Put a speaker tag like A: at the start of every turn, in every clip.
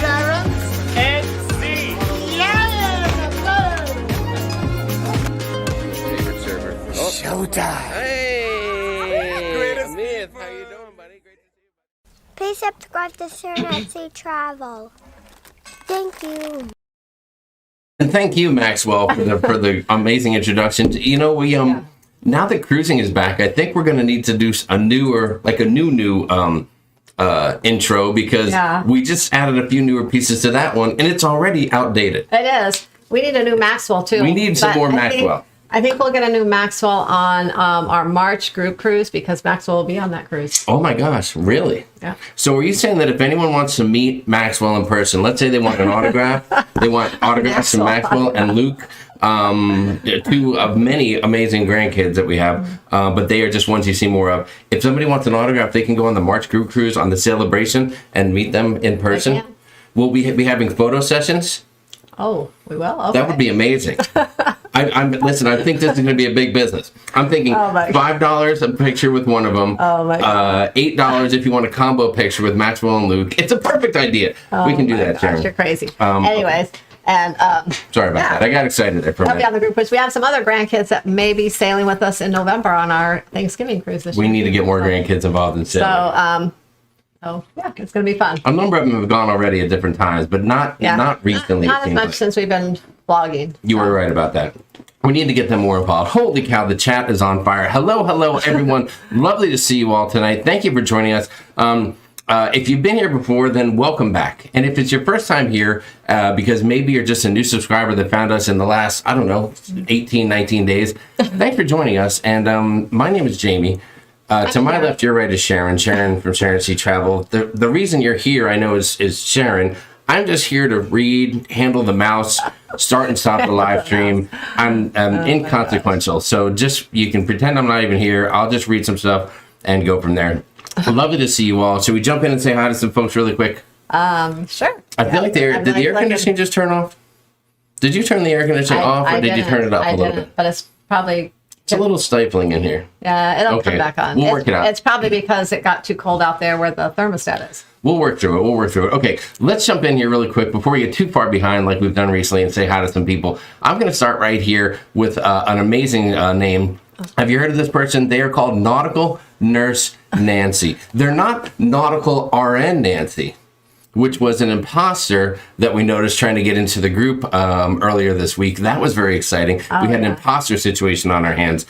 A: Sharon and Jamie.
B: Favorite server. Oh.
A: Showtime.
B: Hey, Myth, how you doing, buddy? Great to see you.
C: Please subscribe to sharonatsea Travel. Thank you.
B: And thank you, Maxwell, for the amazing introduction. You know, we now that cruising is back, I think we're going to need to do a new intro because we just added a few newer pieces to that one, and it's already outdated.
D: It is. We need a new Maxwell too.
B: We need some more Maxwell.
D: I think we'll get a new Maxwell on our March group cruise because Maxwell will be on that cruise.
B: Oh my gosh, really?
D: Yeah.
B: So are you saying that if anyone wants to meet Maxwell in person, let's say they want an autograph, they want autographs from Maxwell and Luke, two of many amazing grandkids that we have, but they are just ones you see more of. If somebody wants an autograph, they can go on the March group cruise on the Celebration and meet them in person. Will we be having photo sessions?
D: Oh, we will? Okay.
B: That would be amazing. Listen, I think this is going to be a big business. I'm thinking $5 a picture with one of them.
D: Oh my God.
B: $8 if you want a combo picture with Maxwell and Luke. It's a perfect idea. We can do that, Sharon.
D: You're crazy. Anyways, and
B: sorry about that. I got excited there for a minute.
D: They'll be on the group cruise. We have some other grandkids that may be sailing with us in November on our Thanksgiving cruise this year.
B: We need to get more grandkids involved in sailing.
D: So yeah, it's going to be fun.
B: A number of them have gone already at different times, but not recently.
D: Not as much since we've been vlogging.
B: You were right about that. We need to get them more involved. Holy cow, the chat is on fire. Hello, everyone. Lovely to see you all tonight. Thank you for joining us. If you've been here before, then welcome back. And if it's your first time here, because maybe you're just a new subscriber that found us in the last, 18, 19 days, thanks for joining us. And my name is Jamie. To my left, your right is Sharon. Sharon from Sharon and Travel. The reason you're here, I know, is Sharon. I'm just here to read, handle the mouse, start and stop the live stream. I'm inconsequential. So just, you can pretend I'm not even here. I'll just read some stuff and go from there. Lovely to see you all. Should we jump in and say hi to some folks really quick?
D: Sure.
B: I feel like did the air conditioning just turn off? Did you turn the air conditioning off, or did you turn it up a little bit?
D: But it's probably...
B: It's a little stifling in here.
D: Yeah, it'll come back on.
B: We'll work it out.
D: It's probably because it got too cold out there where the thermostat is.
B: We'll work through it. Okay, let's jump in here really quick before we get too far behind like we've done recently and say hi to some people. I'm going to start right here with an amazing name. Have you heard of this person? They are called Nautical Nurse Nancy. They're not Nautical RN Nancy, which was an imposter that we noticed trying to get into the group earlier this week. That was very exciting. We had an imposter situation on our hands.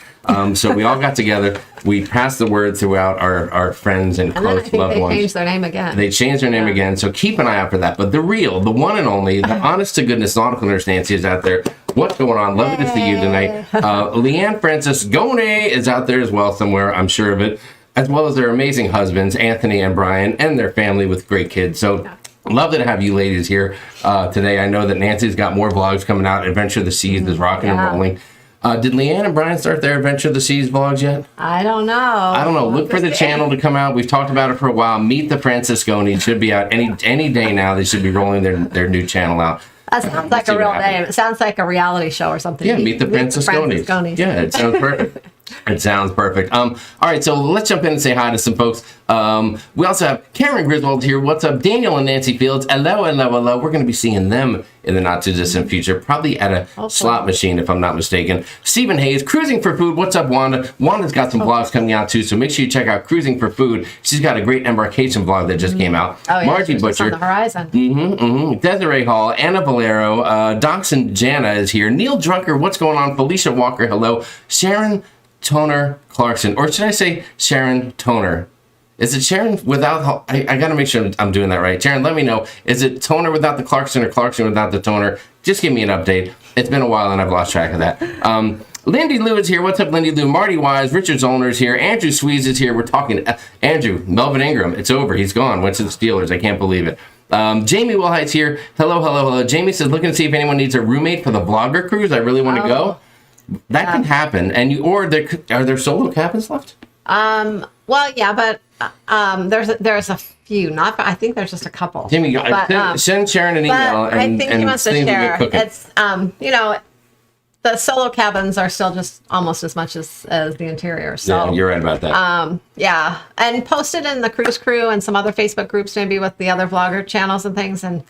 B: So we all got together. We passed the word throughout our friends and close loved ones.
D: They changed their name again.
B: They changed their name again, so keep an eye out for that. But the real, the one and only, the honest-to-goodness Nautical Nurse Nancy is out there. What's going on? Lovely to see you tonight. Leanne Francis Gone is out there as well somewhere, I'm sure of it, as well as their amazing husbands, Anthony and Brian, and their family with great kids. So lovely to have you ladies here today. I know that Nancy's got more vlogs coming out. Adventure of the Seas is rocking and rolling. Did Leanne and Brian start their Adventure of the Seas vlogs yet?
D: I don't know.
B: Look for the channel to come out. We've talked about it for a while. Meet the Francisconi should be out any day now. They should be rolling their new channel out.
D: That sounds like a real name. It sounds like a reality show or something.
B: Yeah, Meet the Francisconis. Yeah, it sounds perfect. It sounds perfect. All right, so let's jump in and say hi to some folks. We also have Karen Griswold here. What's up? Daniel and Nancy Fields. Hello. We're going to be seeing them in the not-too-distant future, probably at a slot machine, if I'm not mistaken. Stephen Hayes, Cruising for Food. What's up, Wanda? Wanda's got some vlogs coming out, too, so make sure you check out Cruising for Food. She's got a great embarkation vlog that just came out.
D: Oh, yeah,
B: Margie Butcher.
D: On the horizon.
B: Desiree Hall, Anna Valero, Doxson Jana is here. Neil Drucker, what's going on? Felicia Walker, hello. Sharon Toner Clarkson, or should I say Sharon Toner? Is it Sharon without, I got to make sure I'm doing that right. Sharon, let me know. Is it Toner without the Clarkson or Clarkson without the Toner? Just give me an update. It's been a while and I've lost track of that. Lindy Lou is here. What's up, Lindy Lou? Marty Wise, Richard Zollner is here. Andrew Sweeze is here. We're talking, Andrew, Melvin Ingram. It's over. He's gone. Went to the Steelers. I can't believe it. Jamie Wilhite's here. Hello. Jamie says, looking to see if anyone needs a roommate for the vlogger cruise. I really want to go. That can happen. And are there solo cabins left?
D: Well, yeah, but there's a few. I think there's just a couple.
B: Jamie, send Sharon an email.
D: I think he wants to share. It's the solo cabins are still just almost as much as the interior. So
B: Yeah, you're right about that.
D: yeah, and post it in the cruise crew and some other Facebook groups, maybe with the other vlogger channels and things, and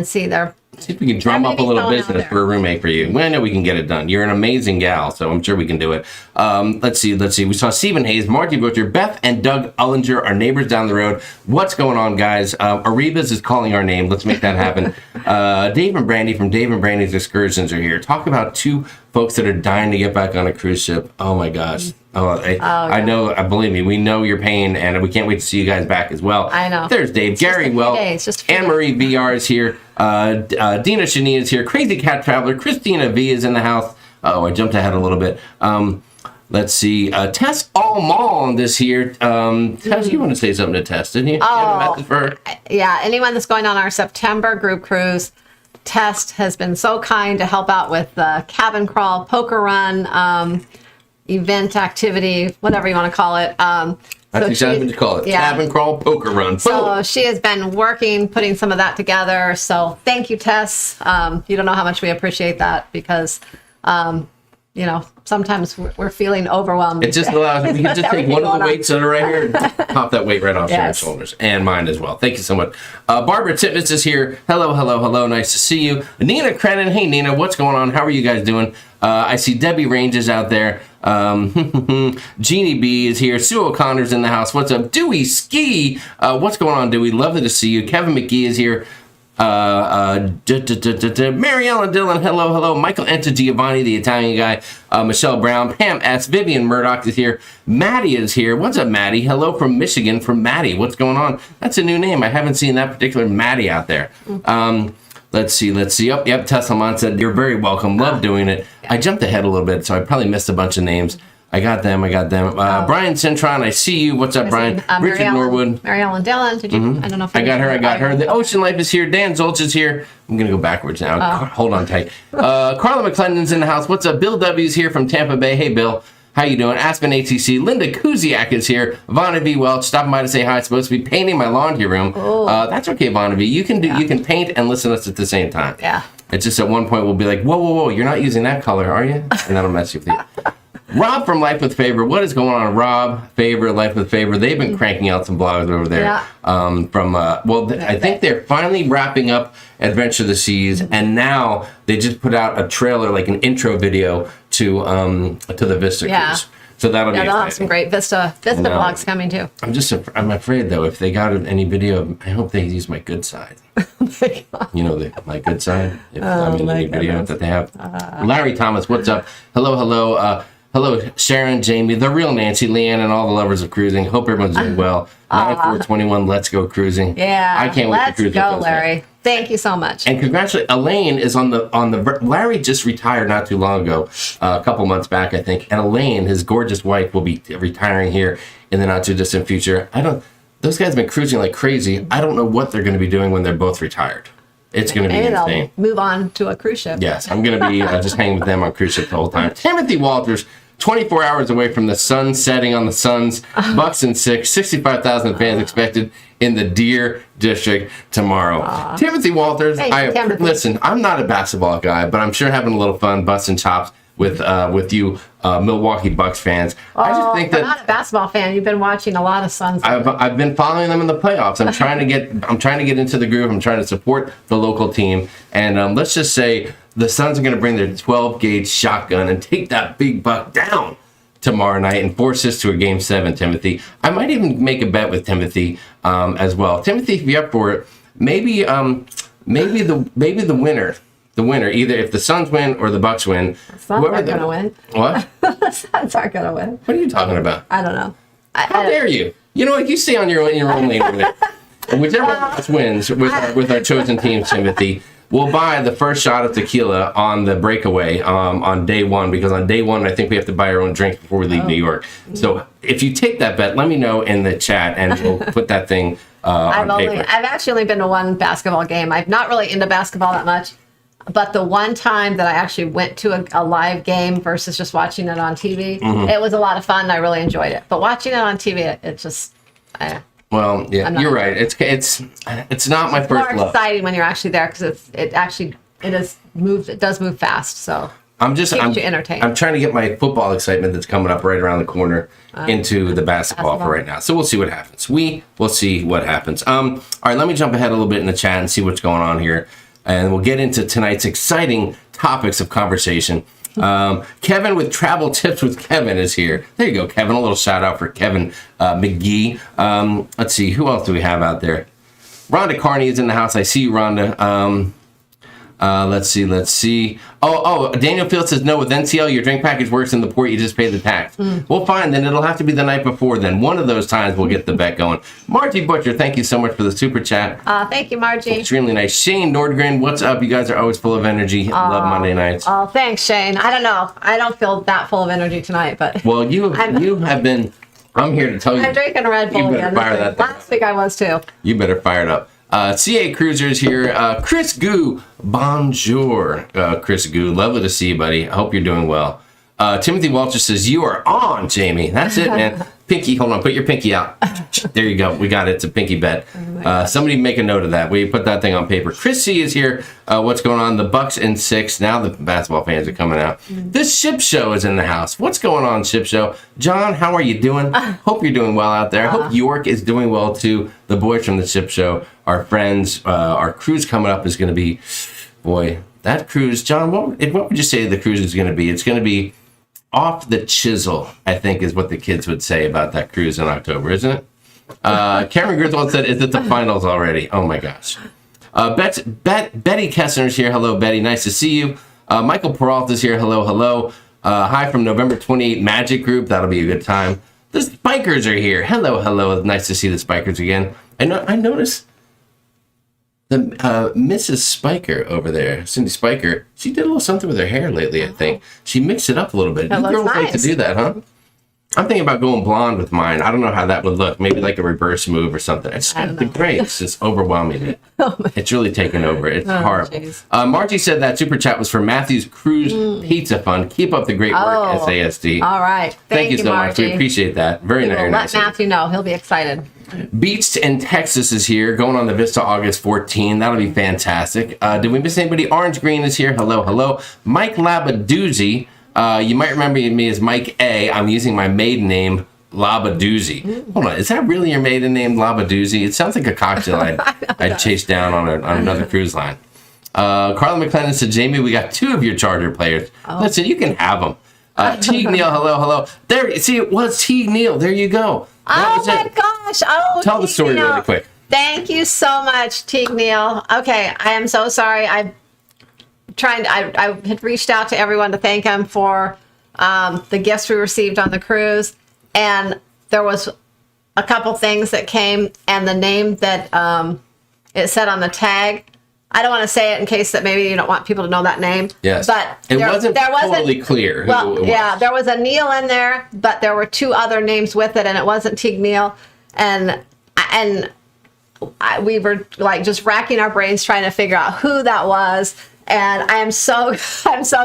D: see their.
B: See if we can drum up a little business for a roommate for you. Well, I know we can get it done. You're an amazing gal, so I'm sure we can do it. Let's see. We saw Stephen Hayes, Marty Butcher, Beth, and Doug Ullinger, our neighbors down the road. What's going on, guys? Arribas is calling our name. Let's make that happen. Dave and Brandy from Dave and Brandy's Excursions are here. Talk about two folks that are dying to get back on a cruise ship. Oh, my gosh. I know. Believe me, we know your pain, and we can't wait to see you guys back as well.
D: I know.
B: There's Dave,
D: It's
B: Gary, well, Anne-Marie VR is here. Dina Shani is here. Crazy Cat Traveler. Christina V is in the house. Oh, I jumped ahead a little bit. Let's see. Tess Allmond is here. Tess, you want to say something to Tess, didn't you? You have a message for her?
D: Yeah, anyone that's going on our September group cruise, Tess has been so kind to help out with the cabin crawl, poker run, event activity, whatever you want to call it.
B: That's exactly what you call it.
D: Yeah.
B: Cabin crawl, poker run. Boom.
D: So she has been working, putting some of that together. So thank you, Tess. You don't know how much we appreciate that because, you know, sometimes we're feeling overwhelmed.
B: It just allows we can just take one of the weights that are right here and pop that weight right off Sharon's shoulders and mine as well. Thank you so much. Barbara Titmus is here. Hello. Nice to see you. Nina Crennan. Hey, Nina, what's going on? How are you guys doing? I see Debbie Ranges out there. Jeannie B is here. Sue O'Connor's in the house. What's up? Dewey Ski. What's going on, Dewey? Lovely to see you. Kevin McGee is here. Mary Ellen Dillon, hello. Michael Enta Giovanni, the Italian guy. Michelle Brown, Pam S. Vivian Murdoch is here. Maddie is here. What's up, Maddie? Hello from Michigan, from Maddie. What's going on? That's a new name. I haven't seen that particular Maddie out there. Let's see. Yep. Teslamon said, you're very welcome. Love doing it. I jumped ahead a little bit, so I probably missed a bunch of names. I got them. Brian Cintron, I see you. What's up, Brian? Richard Norwood.
D: Mary Ellen Dillon. Did you? I don't know if
B: I got her. The Ocean Life is here. Dan Zolch is here. I'm going to go backwards now. Hold on tight. Carla McClendon's in the house. What's up? Bill W's here from Tampa Bay. Hey, Bill. How you doing? Aspen ATC. Linda Kuziak is here. Vonna V. Welch stopping by to say hi. I'm supposed to be painting my laundry room. That's okay, Vonna V. You can paint and listen to us at the same time.
D: Yeah.
B: It's just at one point we'll be like, whoa, you're not using that color, are you? And that'll mess you with you. Rob from Life with Favor. What is going on, Rob? Favor, Life with Favor. They've been cranking out some blogs over there.
D: Yeah.
B: I think they're finally wrapping up Adventure of the Seas, and now they just put out a trailer, like an intro video to the Vista cruise. So that'll be
D: they'll have some great Vista vlogs coming too.
B: I'm afraid though, if they got any video, I hope they use my good side. You know, my good side. Any video that they have. Larry Thomas, what's up? Hello, Sharon, Jamie, the real Nancy, Leanne, and all the lovers of cruising. Hope everyone's doing well. 9421, let's go cruising.
D: Yeah,
B: I can't wait to cruise.
D: Let's go, Larry. Thank you so much.
B: And congratulations, Elaine is on the. Larry just retired not too long ago, a couple months back, I think. And Elaine, his gorgeous wife, will be retiring here in the not too distant future. Those guys have been cruising like crazy. I don't know what they're going to be doing when they're both retired. It's going to be insane.
D: They'll move on to a cruise ship.
B: Yes, I'm going to be just hanging with them on cruise ship the whole time. Timothy Walters, 24 hours away from the sun setting on the Suns. Bucks and 6, 65,000 fans expected in the Deer District tomorrow. Timothy Walters,
D: Timothy.
B: Listen, I'm not a basketball guy, but I'm sure having a little fun busting chops with you Milwaukee Bucks fans. I just think that
D: I'm not a basketball fan. You've been watching a lot of Suns.
B: I've been following them in the playoffs. I'm trying to get into the groove. I'm trying to support the local team, and let's just say the Suns are going to bring their 12-gauge shotgun and take that big buck down tomorrow night and force us to a Game 7, Timothy. I might even make a bet with Timothy as well. Timothy, if you're up for it, maybe the winner. The winner, either if the Suns win or the Bucks win.
D: The Suns aren't going to win.
B: What?
D: The Suns aren't going to win.
B: What are you talking about?
D: I don't know.
B: How dare you? You know what? You stay on your own lane with it. Whichever one of us wins with our chosen team, Timothy, we'll buy the first shot of tequila on the breakaway on day one, because on day one, I think we have to buy our own drinks before we leave New York. So if you take that bet, let me know in the chat, and we'll put that thing on paper.
D: I've actually only been to one basketball game. I'm not really into basketball that much. But the one time that I actually went to a live game versus just watching it on TV, it was a lot of fun. I really enjoyed it. But watching it on TV, it just...
B: Well, yeah, you're right. It's not my first love.
D: It's more exciting when you're actually there, because it does move fast. So Keeps you entertained.
B: I'm trying to get my football excitement that's coming up right around the corner into the basketball for right now. So we'll see what happens. We will see what happens. All right, let me jump ahead a little bit in the chat and see what's going on here. And we'll get into tonight's exciting topics of conversation. Kevin with Travel Tips with Kevin is here. There you go, Kevin. A little shout out for Kevin McGee. Let's see, who else do we have out there? Rhonda Carney is in the house. I see you, Rhonda. Let's see. Oh, Daniel Field says, no, with NCL, your drink package works in the port. You just pay the tax. Well, fine. Then it'll have to be the night before. Then one of those times we'll get the bet going. Margie Butcher, thank you so much for the super chat.
D: Thank you, Margie.
B: Extremely nice. Shane Nordgren, what's up? You guys are always full of energy. Love Monday nights.
D: Oh, thanks, Shane. I don't know. I don't feel that full of energy tonight, but.
B: Well, you have been. I'm here to tell you.
D: I'm drinking a Red Bull again. Last week I was too.
B: You better fire it up. CA Cruisers here. Chris Goo, bonjour. Chris Goo, lovely to see you, buddy. I hope you're doing well. Timothy Walter says, you are on, Jamie. That's it, man. Pinky, hold on. Put your pinky out. There you go. We got it. It's a pinky bet. Somebody make a note of that. We put that thing on paper. Chris C is here. What's going on? The Bucks in 6. Now the basketball fans are coming out. This Ship Show is in the house. What's going on, Ship Show? John, how are you doing? Hope you're doing well out there. Hope York is doing well, too. The boys from the Ship Show, our friends. Our cruise coming up is going to be, boy, that cruise. John, what would you say the cruise is going to be? It's going to be off the chisel, I think, is what the kids would say about that cruise in October, isn't it? Cameron Griswold said, is it the finals already? Oh, my gosh. Betty Kessner's here. Hello, Betty. Nice to see you. Michael Peralta's here. Hello. Hi from November 28 Magic Group. That'll be a good time. The Spikers are here. Hello. Nice to see the Spikers again. I noticed the Mrs. Spiker over there, Cindy Spiker, she did a little something with her hair lately, I think. She mixed it up a little bit. You girls like to do that, huh? I'm thinking about going blonde with mine. I don't know how that would look. Maybe like a reverse move or something. It's the gray. It's just overwhelming it. It's really taken over. It's horrible. Margie said that super chat was for Matthew's Cruise Pizza Fund. Keep up the great work, SASD.
D: All right.
B: Thank you so
D: Margie.
B: much. We appreciate that. Very nice.
D: Let Matthew know. He'll be excited.
B: Beach in Texas is here, going on the Vista August 14. That'll be fantastic. Did we miss anybody? Orange Green is here. Hello. Mike Labadoozy. You might remember me as Mike A. I'm using my maiden name, Labadoozy. Hold on, is that really your maiden name, Labadoozy? It sounds like a cocktail I'd chase down on another cruise line. Carla McClendon said, Jamie, we got 2 of your Charger players. Listen, you can have them. Teague Neal, hello. There, see, it was Teague Neal. There you go.
D: Oh my gosh.
B: Tell the story really quick.
D: Thank you so much, Teague Neal. Okay, I am so sorry. I had reached out to everyone to thank him for the gifts we received on the cruise, and there was a couple things that came, and the name that it said on the tag, I don't want to say it in case that maybe you don't want people to know that name.
B: Yes,
D: but
B: it wasn't totally clear.
D: Well, yeah, there was a Neil in there, but there were 2 other names with it, and it wasn't Teague Neal, and we were like just racking our brains trying to figure out who that was. And I'm so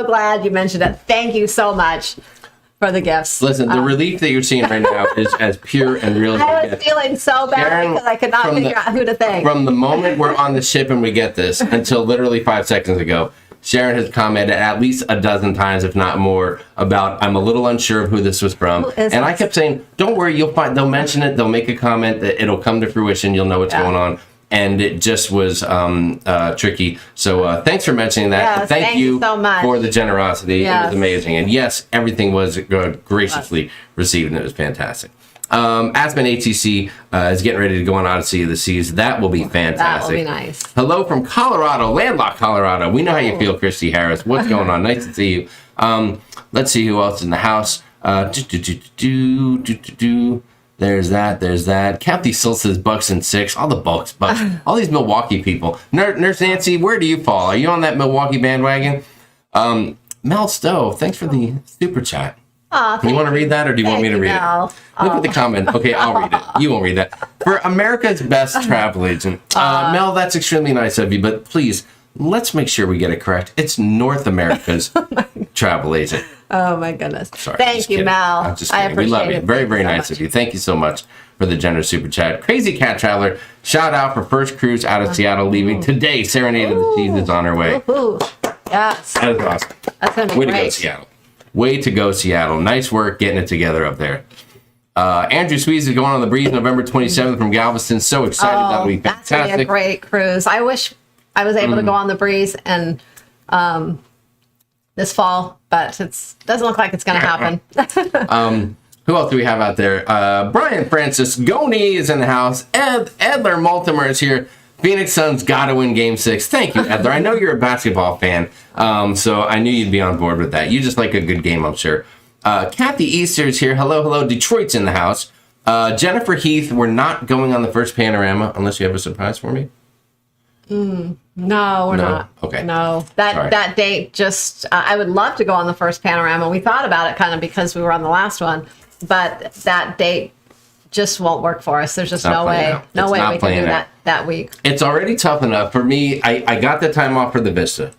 D: glad you mentioned it. Thank you so much for the gifts.
B: Listen, the relief that you're seeing right now is as pure and real as
D: I was feeling so bad
B: Sharon,
D: because I could not figure out who to thank.
B: From the moment we're on the ship and we get this until literally 5 seconds ago, Sharon has commented at least a dozen times, if not more, about I'm a little unsure of who this was from. And I kept saying, don't worry, they'll mention it, they'll make a comment, that it'll come to fruition, you'll know what's going on. And it just was tricky. So thanks for mentioning that.
D: Yes,
B: thank you so much for the generosity.
D: Yes.
B: It was amazing. And yes, everything was graciously received, and it was fantastic. Aspen ATC is getting ready to go on Odyssey of the Seas. That will be fantastic.
D: That will be nice.
B: Hello from Colorado, landlocked Colorado. We know how you feel, Christy Harris. What's going on? Nice to see you. Let's see who else is in the house. There's that. Kathy still says Bucks in 6. All the Bucks. All these Milwaukee people. Nurse Nancy, where do you fall? Are you on that Milwaukee bandwagon? Mel Stowe, thanks for the super chat. You want to read that, or do you want me to read it? Look at the comment. Okay, I'll read it. You won't read that. For America's best travel agent. Mel, that's extremely nice of you, but please, let's make sure we get it correct. It's North America's travel agent.
D: Oh my goodness.
B: Sorry,
D: Thank you, Mel.
B: I'm just kidding. We love you. Very, very nice of you. Thank you so much for the generous super chat. Crazy Cat Traveler, shout out for first cruise out of Seattle leaving today. Serenade of the Seas is on her way.
D: Yes.
B: That is awesome.
D: That's going to be
B: Way
D: great.
B: to go, Seattle. Way to go, Seattle. Nice work getting it together up there. Andrew Sweeze is going on the breeze November 27th from Galveston. So excited. That'll be
D: That's
B: fantastic.
D: going to be a great cruise. I wish I was able to go on the breeze and this fall, but it doesn't look like it's going to happen.
B: Who else do we have out there? Brian Francis Goni is in the house. Edler Multimer is here. Phoenix Suns got to win Game 6. Thank you, Edler. I know you're a basketball fan, so I knew you'd be on board with that. You just like a good game, I'm sure. Kathy Easter is here. Hello, hello. Detroit's in the house. Jennifer Heath, we're not going on the first panorama unless you have a surprise for me.
D: No, we're not.
B: Okay.
D: No,
B: Sorry.
D: that date just. I would love to go on the first panorama. We thought about it kind of because we were on the last one, but that date just won't work for us. There's just
B: Not
D: no
B: playing
D: way,
B: out.
D: no
B: It's
D: way
B: not
D: we can
B: playing
D: do
B: out.
D: that week.
B: It's already tough enough for me. I got the time off for the Vista,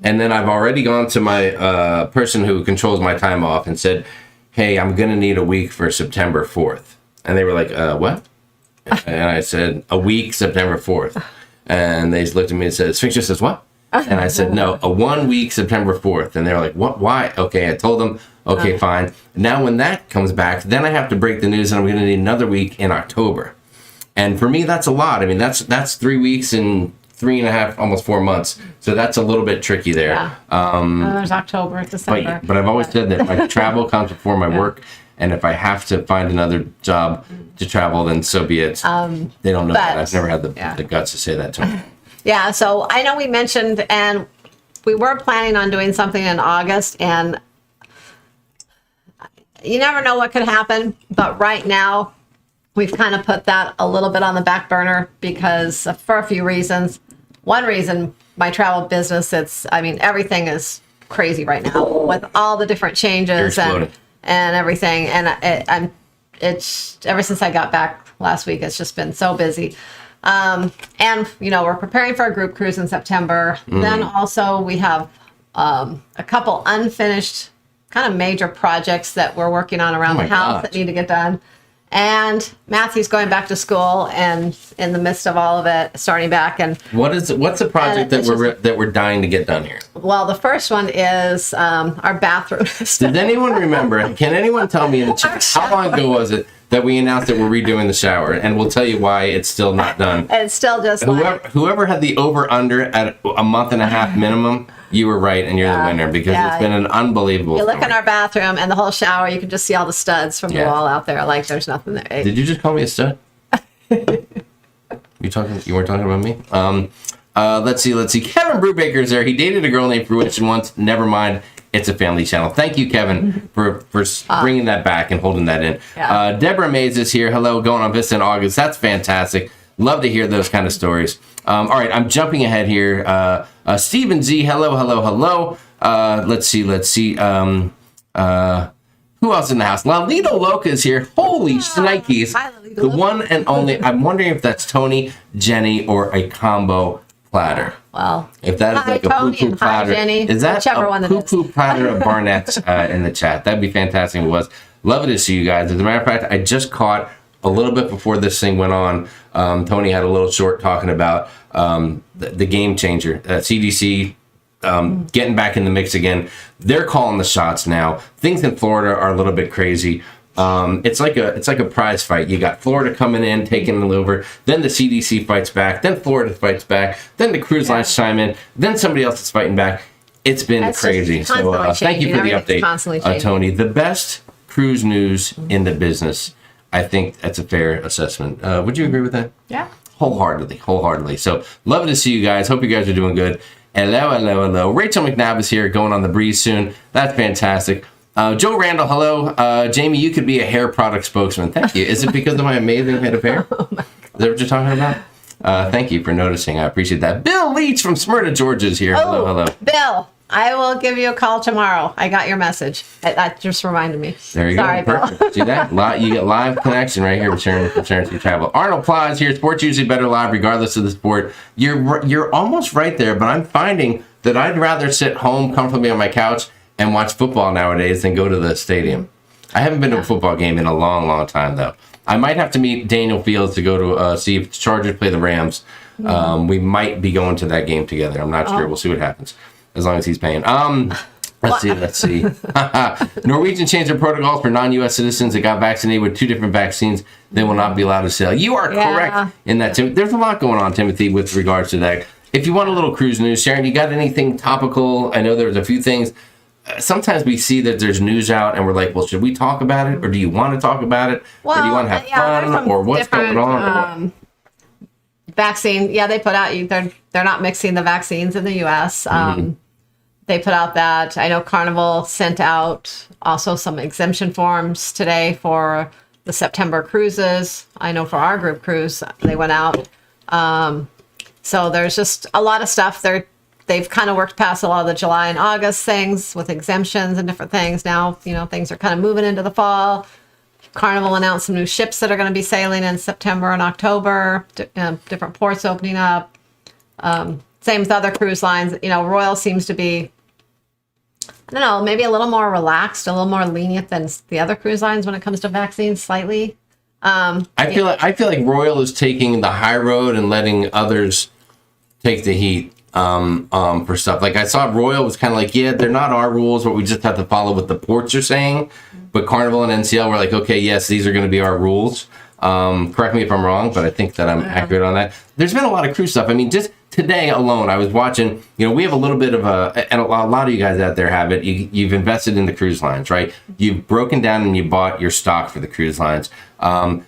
B: and then I've already gone to my person who controls my time off and said, hey, I'm going to need a week for September 4th. And they were like, what? And I said, a week, September 4th. And they looked at me and said, Sphinx says, what? And I said, no, a 1 week, September 4th. And they were like, what? Why? Okay, I told them, okay, fine. Now when that comes back, then I have to break the news and I'm going to need another week in October. And for me, that's a lot. I mean, that's 3 weeks and 3.5, almost 4 months. So that's a little bit tricky there.
D: Yeah. There's October, December.
B: But I've always said that my travel comes before my work. And if I have to find another job to travel, then so be it. They don't know that. I've never had the guts to say that to them.
D: Yeah, so I know we mentioned, and we were planning on doing something in August, and you never know what could happen. But right now, we've kind of put that a little bit on the back burner because for a few reasons. One reason, my travel business, everything is crazy right now with all the different changes and everything. And it's ever since I got back last week, it's just been so busy. And we're preparing for a group cruise in September. Then also we have a couple unfinished kind of major projects that we're working on around the house that need to get done. And Matthew's going back to school, and in the midst of all of it, starting back. And
B: what's the project that we're dying to get done here?
D: Well, the first one is our bathroom.
B: Does anyone remember? Can anyone tell me in the chat how long ago was it that we announced that we're redoing the shower? And we'll tell you why it's still not done.
D: It's still just
B: whoever had the over/under at a month and a half minimum. You were right, and you're the winner because it's been an unbelievable.
D: You look in our bathroom and the whole shower, you can just see all the studs from the wall out there. Like there's nothing there.
B: Did you just call me a stud? You weren't talking about me? Let's see. Kevin Brubaker is there. He dated a girl named Fruition once. Never mind. It's a family channel. Thank you, Kevin, for bringing that back and holding that in. Yeah. Deborah Mays is here. Hello, going on Vista in August. That's fantastic. Love to hear those kind of stories. All right, I'm jumping ahead here. Stephen Z, hello. Let's see. Who else in the house? Lalita Loca is here. Holy shnikes. The one and only. I'm wondering if that's Tony, Jenny, or a combo platter.
D: Well,
B: if that is like a poo-poo platter. Is that a poo-poo platter of Barnett's in the chat? That'd be fantastic if it was. Love to see you guys. As a matter of fact, I just caught a little bit before this thing went on. Tony had a little short talking about the game changer. CDC getting back in the mix again. They're calling the shots now. Things in Florida are a little bit crazy. It's like a prize fight. You got Florida coming in, taking it over. Then the CDC fights back. Then Florida fights back. Then the cruise lines chime in. Then somebody else is fighting back. It's been crazy. So thank you for the update, Tony. The best cruise news in the business. I think that's a fair assessment. Would you agree with that?
D: Yeah.
B: Wholeheartedly. So love to see you guys. Hope you guys are doing good. Hello. Rachel McNabb is here, going on the breeze soon. That's fantastic. Joe Randall, hello. Jamie, you could be a hair product spokesman. Thank you. Is it because of my amazing head of hair?
D: Oh my God.
B: Is that what you're talking about? Thank you for noticing. I appreciate that. Bill Leach from Smyrna, Georgia is here. Hello.
D: Bill, I will give you a call tomorrow. I got your message. That just reminded me.
B: There you go. Perfect. See that? You get live connection right here with Sharon from Sharon and Travel. Arnold Pla is here. Sports usually better live, regardless of the sport. You're almost right there, but I'm finding that I'd rather sit home comfortably on my couch and watch football nowadays than go to the stadium. I haven't been to a football game in a long time, though. I might have to meet Daniel Fields to go to see if the Chargers play the Rams. We might be going to that game together. I'm not sure. We'll see what happens. as long as he's paying. Let's see. Norwegian changed their protocols for non-U.S. citizens that got vaccinated with 2 different vaccines. They will not be allowed to sail. You are correct in that, Tim. There's a lot going on, Timothy, with regards to that. If you want a little cruise news, Sharon, you got anything topical? I know there's a few things. Sometimes we see that there's news out and we're like, well, should we talk about it? Or do you want to talk about it? Or do you want to have fun? Or what's going on?
D: Vaccine. Yeah, they put out, they're not mixing the vaccines in the U.S. They put out that. I know Carnival sent out also some exemption forms today for the September cruises. I know for our group cruise, they went out. So there's just a lot of stuff. They've kind of worked past a lot of the July and August things with exemptions and different things. Now, things are kind of moving into the fall. Carnival announced some new ships that are going to be sailing in September and October, different ports opening up. Same with other cruise lines. Royal seems to be, I don't know, maybe a little more relaxed, a little more lenient than the other cruise lines when it comes to vaccines, slightly. I
B: feel like Royal is taking the high road and letting others take the heat for stuff. Like I saw Royal was kind of like, yeah, they're not our rules, but we just have to follow what the ports are saying. But Carnival and NCL were like, okay, yes, these are going to be our rules. Correct me if I'm wrong, but I think that I'm accurate on that. There's been a lot of cruise stuff. I mean, just today alone, I was watching, we have a little bit of and a lot of you guys out there have it. You've invested in the cruise lines, right? You've broken down and you bought your stock for the cruise lines,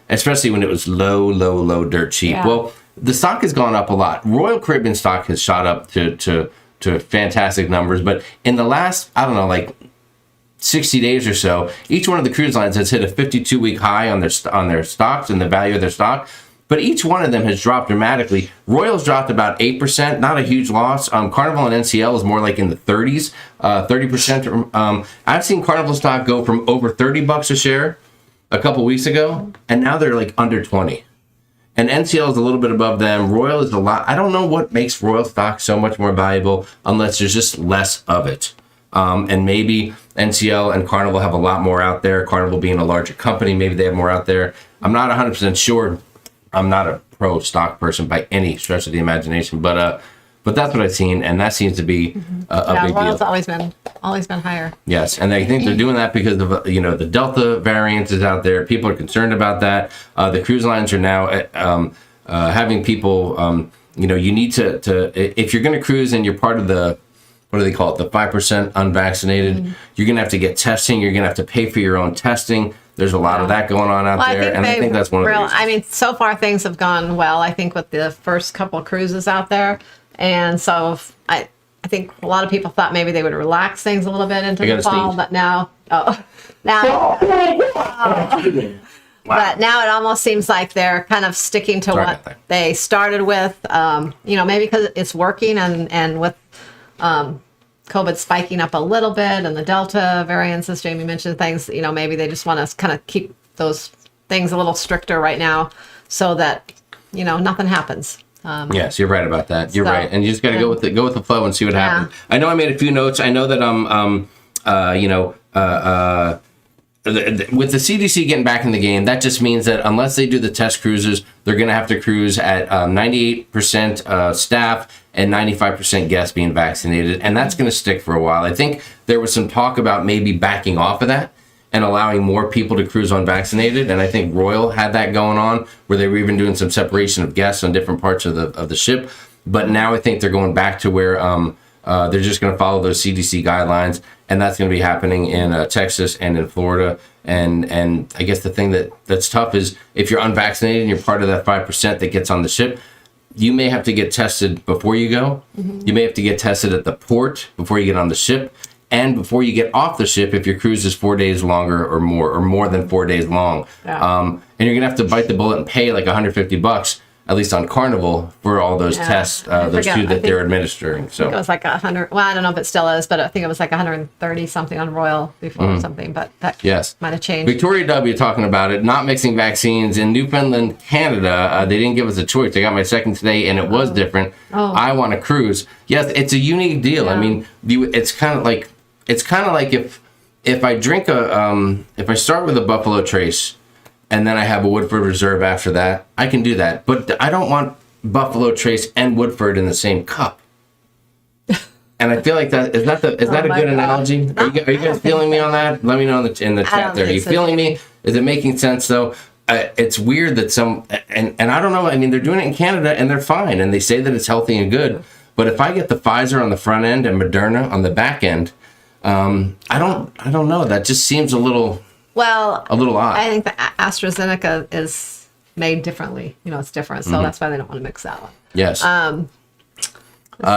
B: especially when it was low, dirt cheap. Yeah. Well, the stock has gone up a lot. Royal Caribbean stock has shot up to fantastic numbers, but in the last, I don't know, like 60 days or so, each one of the cruise lines has hit a 52-week high on their stocks and the value of their stock. But each one of them has dropped dramatically. Royal's dropped about 8%, not a huge loss. Carnival and NCL is more like in the 30s, 30%. I've seen Carnival stock go from over $30 a share a couple weeks ago, and now they're like under 20. And NCL is a little bit above them. Royal is a lot. I don't know what makes Royal stock so much more valuable unless there's just less of it. And maybe NCL and Carnival have a lot more out there. Carnival being a larger company, maybe they have more out there. I'm not 100% sure. I'm not a pro stock person by any stretch of the imagination, but that's what I've seen, and that seems to be a big
D: Royal's
B: deal.
D: always been higher.
B: Yes, and I think they're doing that because of the Delta variant is out there. People are concerned about that. The cruise lines are now having people. You need to if you're going to cruise and you're part of the, what do they call it, the 5% unvaccinated, you're going to have to get testing. You're going to have to pay for your own testing. There's a lot of that going on out there, and I think that's one of the reasons.
D: I mean, so far things have gone well, I think, with the first couple of cruises out there. And so I think a lot of people thought maybe they would relax things a little bit into the fall, but now, but now it almost seems like they're kind of sticking to what they started with, maybe because it's working and with COVID spiking up a little bit and the Delta variants, as Jamie mentioned, things, maybe they just want to kind of keep those things a little stricter right now so that, nothing happens.
B: Yes, you're right about that. You're right. And you just got to go with the flow and see what happens. I know I made a few notes. I know that, with the CDC getting back in the game, that just means that unless they do the test cruises, they're going to have to cruise at 98% staff and 95% guests being vaccinated. And that's going to stick for a while. I think there was some talk about maybe backing off of that and allowing more people to cruise unvaccinated. And I think Royal had that going on where they were even doing some separation of guests on different parts of the ship. But now I think they're going back to where they're just going to follow those CDC guidelines. And that's going to be happening in Texas and in Florida. And I guess the thing that's tough is if you're unvaccinated and you're part of that 5% that gets on the ship, you may have to get tested before you go. Mm-hmm. You may have to get tested at the port before you get on the ship. And before you get off the ship, if your cruise is 4 days longer or more than 4 days long. Yeah. And you're going to have to bite the bullet and pay like $150, at least on Carnival, for all those tests, those two that they're administering. So
D: I think it was like 100. Well, I don't know if it still is, but I think it was like 130 something on Royal before or something. But that might have changed. Victoria
B: W. talking about it, not mixing vaccines in Newfoundland, Canada. They didn't give us a choice. I got my second today, and it was different. I want to cruise. Yes, it's a unique deal. Yeah. I mean, it's kind of like if I drink if I start with a Buffalo Trace. And then I have a Woodford Reserve after that, I can do that. But I don't want Buffalo Trace and Woodford in the same cup. And I feel like that is that a
D: my
B: good
D: God.
B: analogy? Are you guys feeling me on that? Let me know in the chat there. Are you feeling me? Is it making sense though? It's weird that and I don't know. I mean, they're doing it in Canada and they're fine, and they say that it's healthy and good. But if I get the Pfizer on the front end and Moderna on the back end, I don't know. That just seems a little odd.
D: I think the AstraZeneca is made differently. It's different, so that's why they don't want to mix that one.
B: Yes.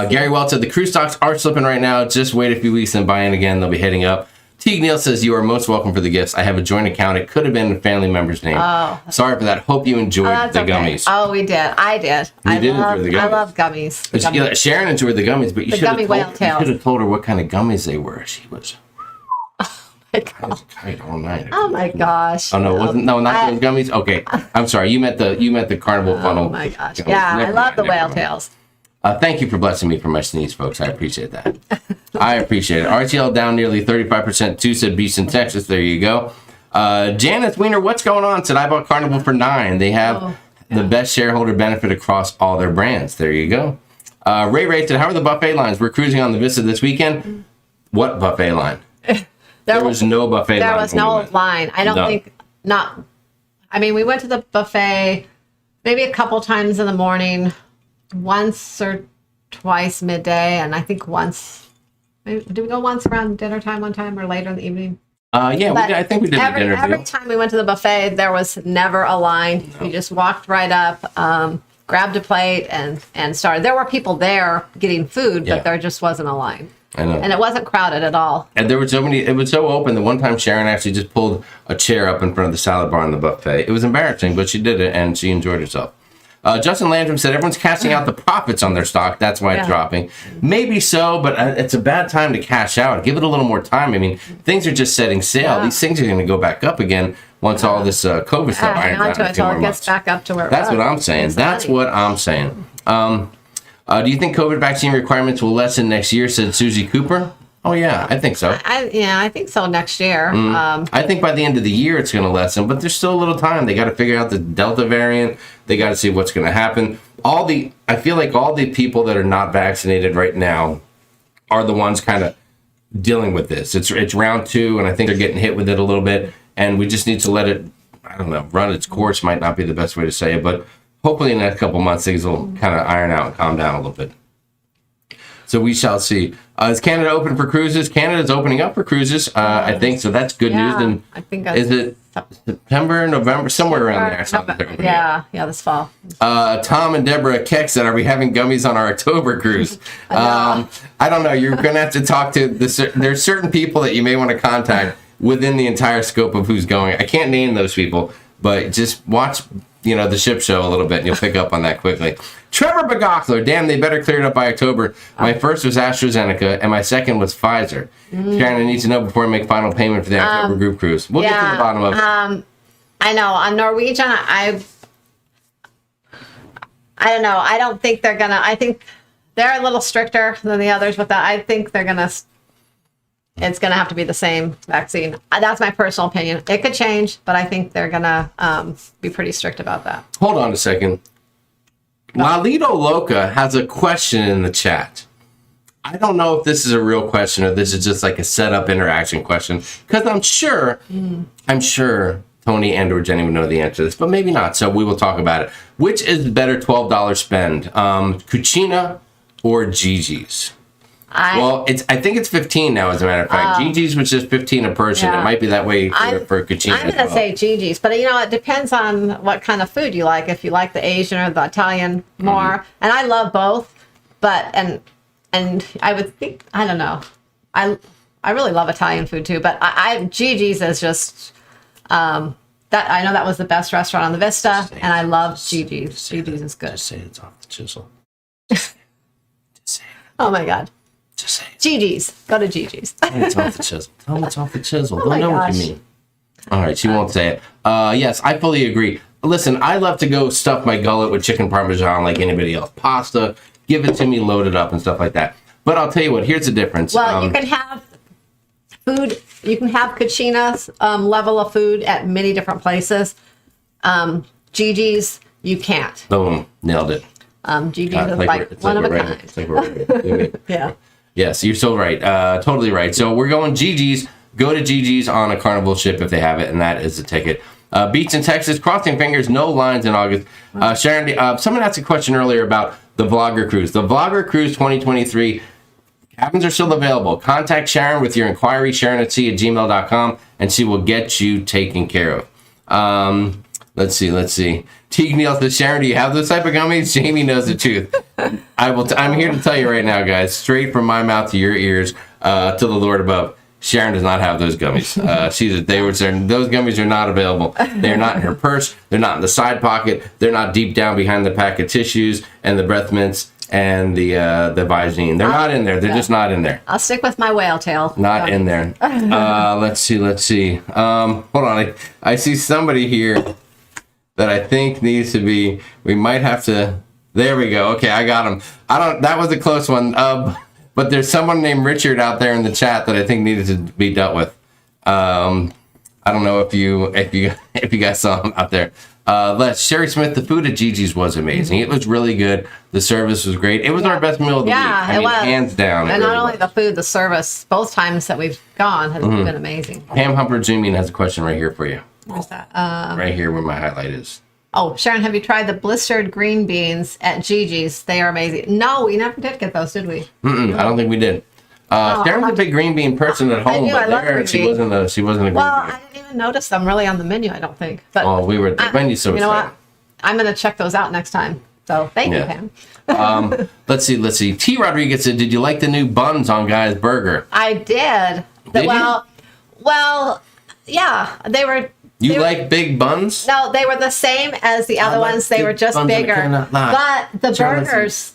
B: Gary Welch said the cruise stocks are slipping right now. Just wait a few weeks and buy in again. They'll be heading up. Teague Neal says you are most welcome for the gifts. I have a joint account. It could have been a family member's name.
D: Oh.
B: Sorry for that. Hope you enjoyed the gummies.
D: Oh, we did. I did.
B: You did enjoy the gummies.
D: I love gummies.
B: Sharon enjoyed the gummies, but you should have told her what kind of gummies they were. She was tight all night.
D: Oh my gosh.
B: Oh no, not those gummies. Okay, I'm sorry. You meant the carnival funnel.
D: Oh my gosh.
B: Gummies.
D: Yeah, I love the whale tails.
B: Thank you for blessing me for my sneeze, folks. I appreciate that. I appreciate it. RTL down nearly 35%. Two said Beeson, Texas. There you go. Janice Wiener, what's going on? Said I bought Carnival for $9. They have the best shareholder benefit across all their brands. There you go. Ray said, how are the buffet lines? We're cruising on the Vista this weekend. What buffet line? There was no buffet line.
D: There was no line. I don't think, I mean, we went to the buffet maybe a couple times in the morning, once or twice midday, and I think once. Did we go once around dinner time one time or later in the evening?
B: Yeah, I think we did the dinner
D: every time we went to the buffet, there was never a line. No. You just walked right up, grabbed a plate, and started. There were people there getting food, but there just wasn't a line.
B: I know.
D: And it wasn't crowded at all.
B: And there were so many, it was so open that one time Sharon actually just pulled a chair up in front of the salad bar in the buffet. It was embarrassing, but she did it and she enjoyed herself. Justin Landrum said everyone's cashing out the profits on their stock. That's why it's dropping. Maybe so, but it's a bad time to cash out. Give it a little more time. I mean, things are just setting sail. These things are going to go back up again once all this COVID stuff irons out in a few more months.
D: Gets back up to where
B: That's what I'm saying. That's what I'm saying. Do you think COVID vaccine requirements will lessen next year, said Susie Cooper? Oh, yeah, I think so.
D: I think so next year.
B: I think by the end of the year it's going to lessen, but there's still a little time. They got to figure out the Delta variant. They got to see what's going to happen. I feel like all the people that are not vaccinated right now are the ones kind of dealing with this. It's round 2, and I think they're getting hit with it a little bit, and we just need to let it, I don't know, run its course might not be the best way to say it, but hopefully in the next couple months things will kind of iron out and calm down a little bit. So we shall see. Is Canada open for cruises? Canada's opening up for cruises, I think. So that's good news. And
D: I think
B: is it September, November, somewhere around there?
D: Yeah, this fall.
B: Tom and Deborah Keck said, "Are we having gummies on our October cruise?" I don't know. You're going to have to talk to there's certain people that you may want to contact within the entire scope of who's going. I can't name those people, but just watch the ship show a little bit and you'll pick up on that quickly. Trevor Begockler, damn, they better clear it up by October. My first was AstraZeneca and my second was Pfizer. Sharon, I need to know before I make final payment for the October group cruise. We'll get to the bottom of it.
D: I know. On Norwegian, I don't know. I don't think they're going to, I think they're a little stricter than the others with that. I think they're going to, it's going to have to be the same vaccine. That's my personal opinion. It could change, but I think they're going to be pretty strict about that.
B: Hold on a second. Lalito Loca has a question in the chat. I don't know if this is a real question or this is just like a setup interaction question, because I'm sure Tony and or Jenny would know the answer to this, but maybe not. So we will talk about it. Which is the better $12 spend, Cucina or Gigi's? I think it's 15 now, as a matter of fact. Gigi's was just 15 a person. It might be that way for Cucina.
D: I'm going to say Gigi's, but it depends on what kind of food you like. If you like the Asian or the Italian more, and I love both, but and I would think, I don't know, I really love Italian food too, but Gigi's is just that I know that was the best restaurant on the Vista, and I love Gigi's. Gigi's is good.
B: Just say it's off the chisel.
D: Oh my God.
B: Just say it.
D: Gigi's. Go to Gigi's.
B: It's off the chisel. Tell them it's off the chisel. They'll know what you mean. All right, she won't say it. Yes, I fully agree. Listen, I love to go stuff my gullet with chicken parmesan like anybody else. Pasta, give it to me, load it up and stuff like that. But I'll tell you what, here's the difference.
D: Well, you can have food, you can have Cucina's level of food at many different places. Gigi's, you can't.
B: Boom, nailed it.
D: Gigi's is like one of a kind.
B: Yeah. Yes, you're so right. Totally right. So we're going GG's. Go to GG's on a Carnival ship if they have it, and that is the ticket. Beach in Texas, crossing fingers, no lines in August. Sharon, someone asked a question earlier about the Vlogger Cruise. The Vlogger Cruise 2023, cabins are still available. Contact Sharon with your inquiry, sharonatsea@gmail.com, and she will get you taken care of. Let's see. Teague Neal says, Sharon, do you have those type of gummies? Jamie knows the truth. I'm here to tell you right now, guys, straight from my mouth to your ears, to the Lord above. Sharon does not have those gummies. Those gummies are not available. They're not in her purse. They're not in the side pocket. They're not deep down behind the pack of tissues and the breath mints and the Visine. They're not in there. They're just not in there.
D: I'll stick with my whale tail.
B: Not in there. Let's see. Hold on. I see somebody here that I think needs to be. We might have to. There we go. Okay, I got him. That was a close one. But there's someone named Richard out there in the chat that I think needed to be dealt with. I don't know if you guys saw him out there. Sherry Smith, the food at Gigi's was amazing. It was really good. The service was great. It was our best meal of the week. I mean, was. Hands down.
D: And not only the food, the service, both times that we've gone has been amazing.
B: Pam Humper Zooming has a question right here for you.
D: Where's that?
B: Right here where my highlight is.
D: Oh, Sharon, have you tried the blistered green beans at Gigi's? They are amazing. No, we never did get those, did we?
B: I don't think we did. Sharon's a big green bean person at home, but there she wasn't a green bean.
D: Well, I didn't even notice them really on the menu, I don't think. But
B: we were the menu's so exciting.
D: You know what? I'm going to check those out next time. So thank you, Pam. Let's see. T. Rodriguez said, did you like the new buns on Guy's Burger? I did. Well, yeah, they were.
B: You like big buns?
D: No, they were the same as the other ones. They were just bigger. But the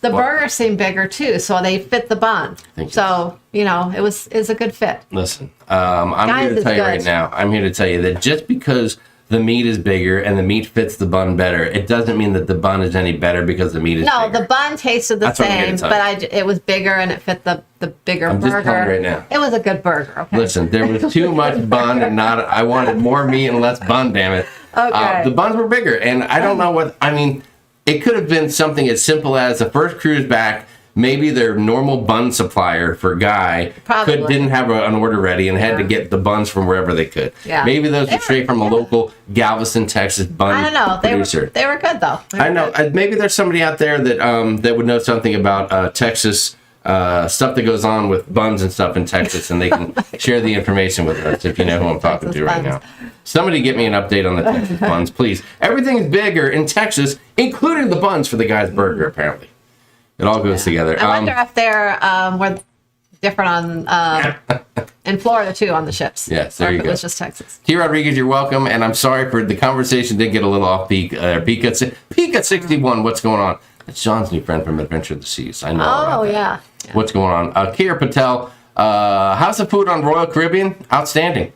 D: burgers seemed bigger too, so they fit the bun. So, it was a good fit.
B: Listen, I'm here to tell you right now. I'm here to tell you that just because the meat is bigger and the meat fits the bun better, it doesn't mean that the bun is any better because the meat is bigger. No, the
D: bun tasted the same, but it was bigger and it fit the bigger burger.
B: I'm just telling you right now.
D: It was a good burger. Okay.
B: Listen, there was too much bun and I wanted more meat and less bun, damn it.
D: Okay.
B: The buns were bigger, and I don't know it could have been something as simple as the first cruise back, maybe their normal bun supplier for Guy didn't have an order ready and had to get the buns from wherever they could.
D: Yeah.
B: Maybe those were straight from a local Galveston, Texas bun producer.
D: They were good though.
B: I know. Maybe there's somebody out there that would know something about Texas stuff that goes on with buns and stuff in Texas, and they can share the information with us if you know who I'm talking to right now. Somebody get me an update on the Texas buns, please. Everything's bigger in Texas, including the buns for the Guy's Burger, apparently. It all goes together.
D: I wonder if they're were different on in Florida too on the ships.
B: Yes, there you go.
D: It was just Texas.
B: T. Rodriguez, you're welcome, and I'm sorry for the conversation did get a little off peak. Peak at 61. What's going on? It's John's new friend from Adventure of the Seas. I know.
D: Oh yeah.
B: What's going on? Kiera Patel, how's the food on Royal Caribbean? Outstanding.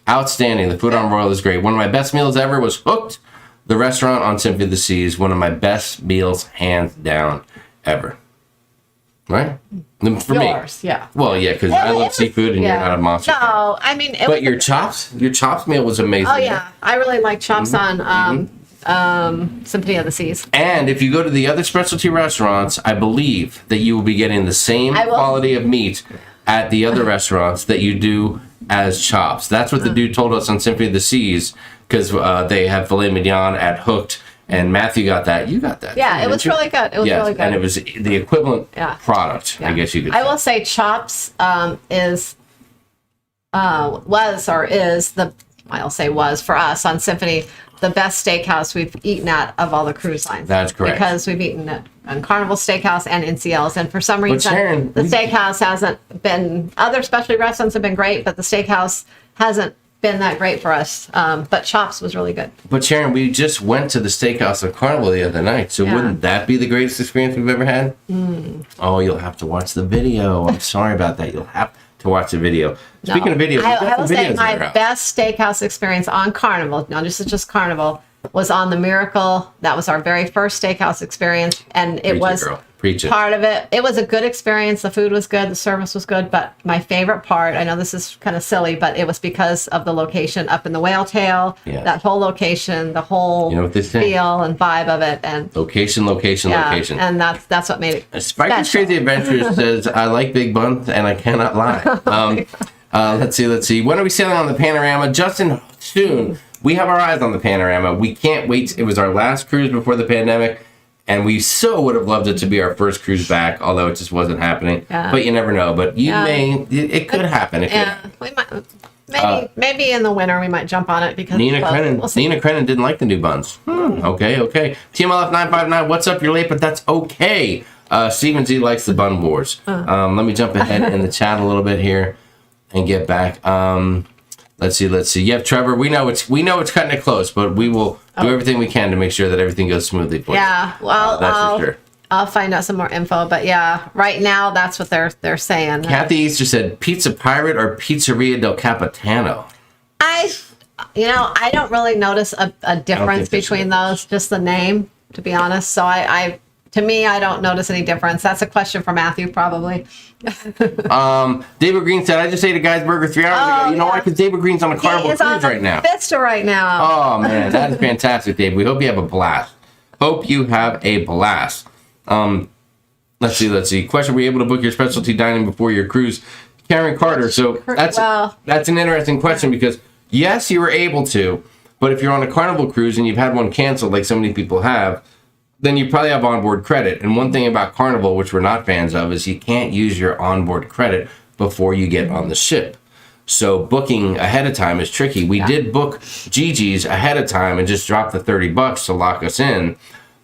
B: The food on Royal is great. One of my best meals ever was Hooked, the restaurant on Symphony of the Seas. One of my best meals, hands down, ever. Right? For
D: Yours,
B: me.
D: Yeah.
B: Well, yeah, because I love seafood and you're not a monster.
D: No,
B: But your chops meal was amazing.
D: Oh yeah, I really like chops on Symphony of the Seas.
B: And if you go to the other specialty restaurants, I believe that you will be getting the same quality of meat at the other restaurants that you do as chops. That's what the dude told us on Symphony of the Seas, because they have filet mignon at Hooked, and Matthew got that. You got that.
D: Yeah, it was really good. It was really good.
B: And it was the equivalent product, I guess you could say.
D: I will say chops was for us on Symphony the best steakhouse we've eaten at of all the cruise lines.
B: That's correct.
D: Because we've eaten at Carnival Steakhouse and NCL's, and for some reason
B: Sharon,
D: the steakhouse hasn't been. Other specialty restaurants have been great, but the steakhouse hasn't been that great for us. But Chops was really good.
B: But Sharon, we just went to the steakhouse at Carnival the other night, so wouldn't that be the greatest experience we've ever had? Oh, you'll have to watch the video. I'm sorry about that. You'll have to watch the video. Speaking of videos,
D: I will say my best steakhouse experience on Carnival, not just Carnival, was on the Miracle. That was our very first steakhouse experience, and it was part of it. It was a good experience. The food was good. The service was good. But my favorite part, I know this is kind of silly, but it was because of the location up in the Whale Tail.
B: Yes.
D: That whole location, the whole feel and vibe of it, and
B: location.
D: And that's what made it.
B: Spike's Crazy Adventures says, "I like big buns, and I cannot lie." Let's see. When are we sailing on the Panorama, Justin? Soon. We have our eyes on the Panorama. We can't wait. It was our last cruise before the pandemic. And we so would have loved it to be our first cruise back, although it just wasn't happening. Yeah. But you never know. But it could happen.
D: We might, maybe in the winter we might jump on it because
B: Nina Crennan didn't like the new buns. Okay. TMLF 959, what's up? You're late, but that's okay. Steven Z likes the bun wars. Let me jump ahead in the chat a little bit here and get back. Let's see. Yeah, Trevor, we know it's cutting it close, but we will do everything we can to make sure that everything goes smoothly for you.
D: Yeah, well,
B: that's for sure.
D: I'll find out some more info, but yeah, right now that's what they're saying.
B: Kathy Easter said, Pizza Pirate or Pizzeria del Capitano?
D: I don't really notice a difference between those, just the name, to be honest. So to me, I don't notice any difference. That's a question for Matthew, probably.
B: David Green said, I just ate a guy's burger 3 hours ago. You know why? Because David Green's on a Carnival cruise right now.
D: Vista right now.
B: Oh, man. That is fantastic, Dave. We hope you have a blast. Let's see. Question, were you able to book your specialty dining before your cruise? Karen Carter. So that's an interesting question because, yes, you were able to, but if you're on a Carnival cruise and you've had one canceled like so many people have, then you probably have onboard credit. And one thing about Carnival, which we're not fans of, is you can't use your onboard credit before you get on the ship. So booking ahead of time is tricky. We did book Gigi's ahead of time and just dropped the $30 to lock us in.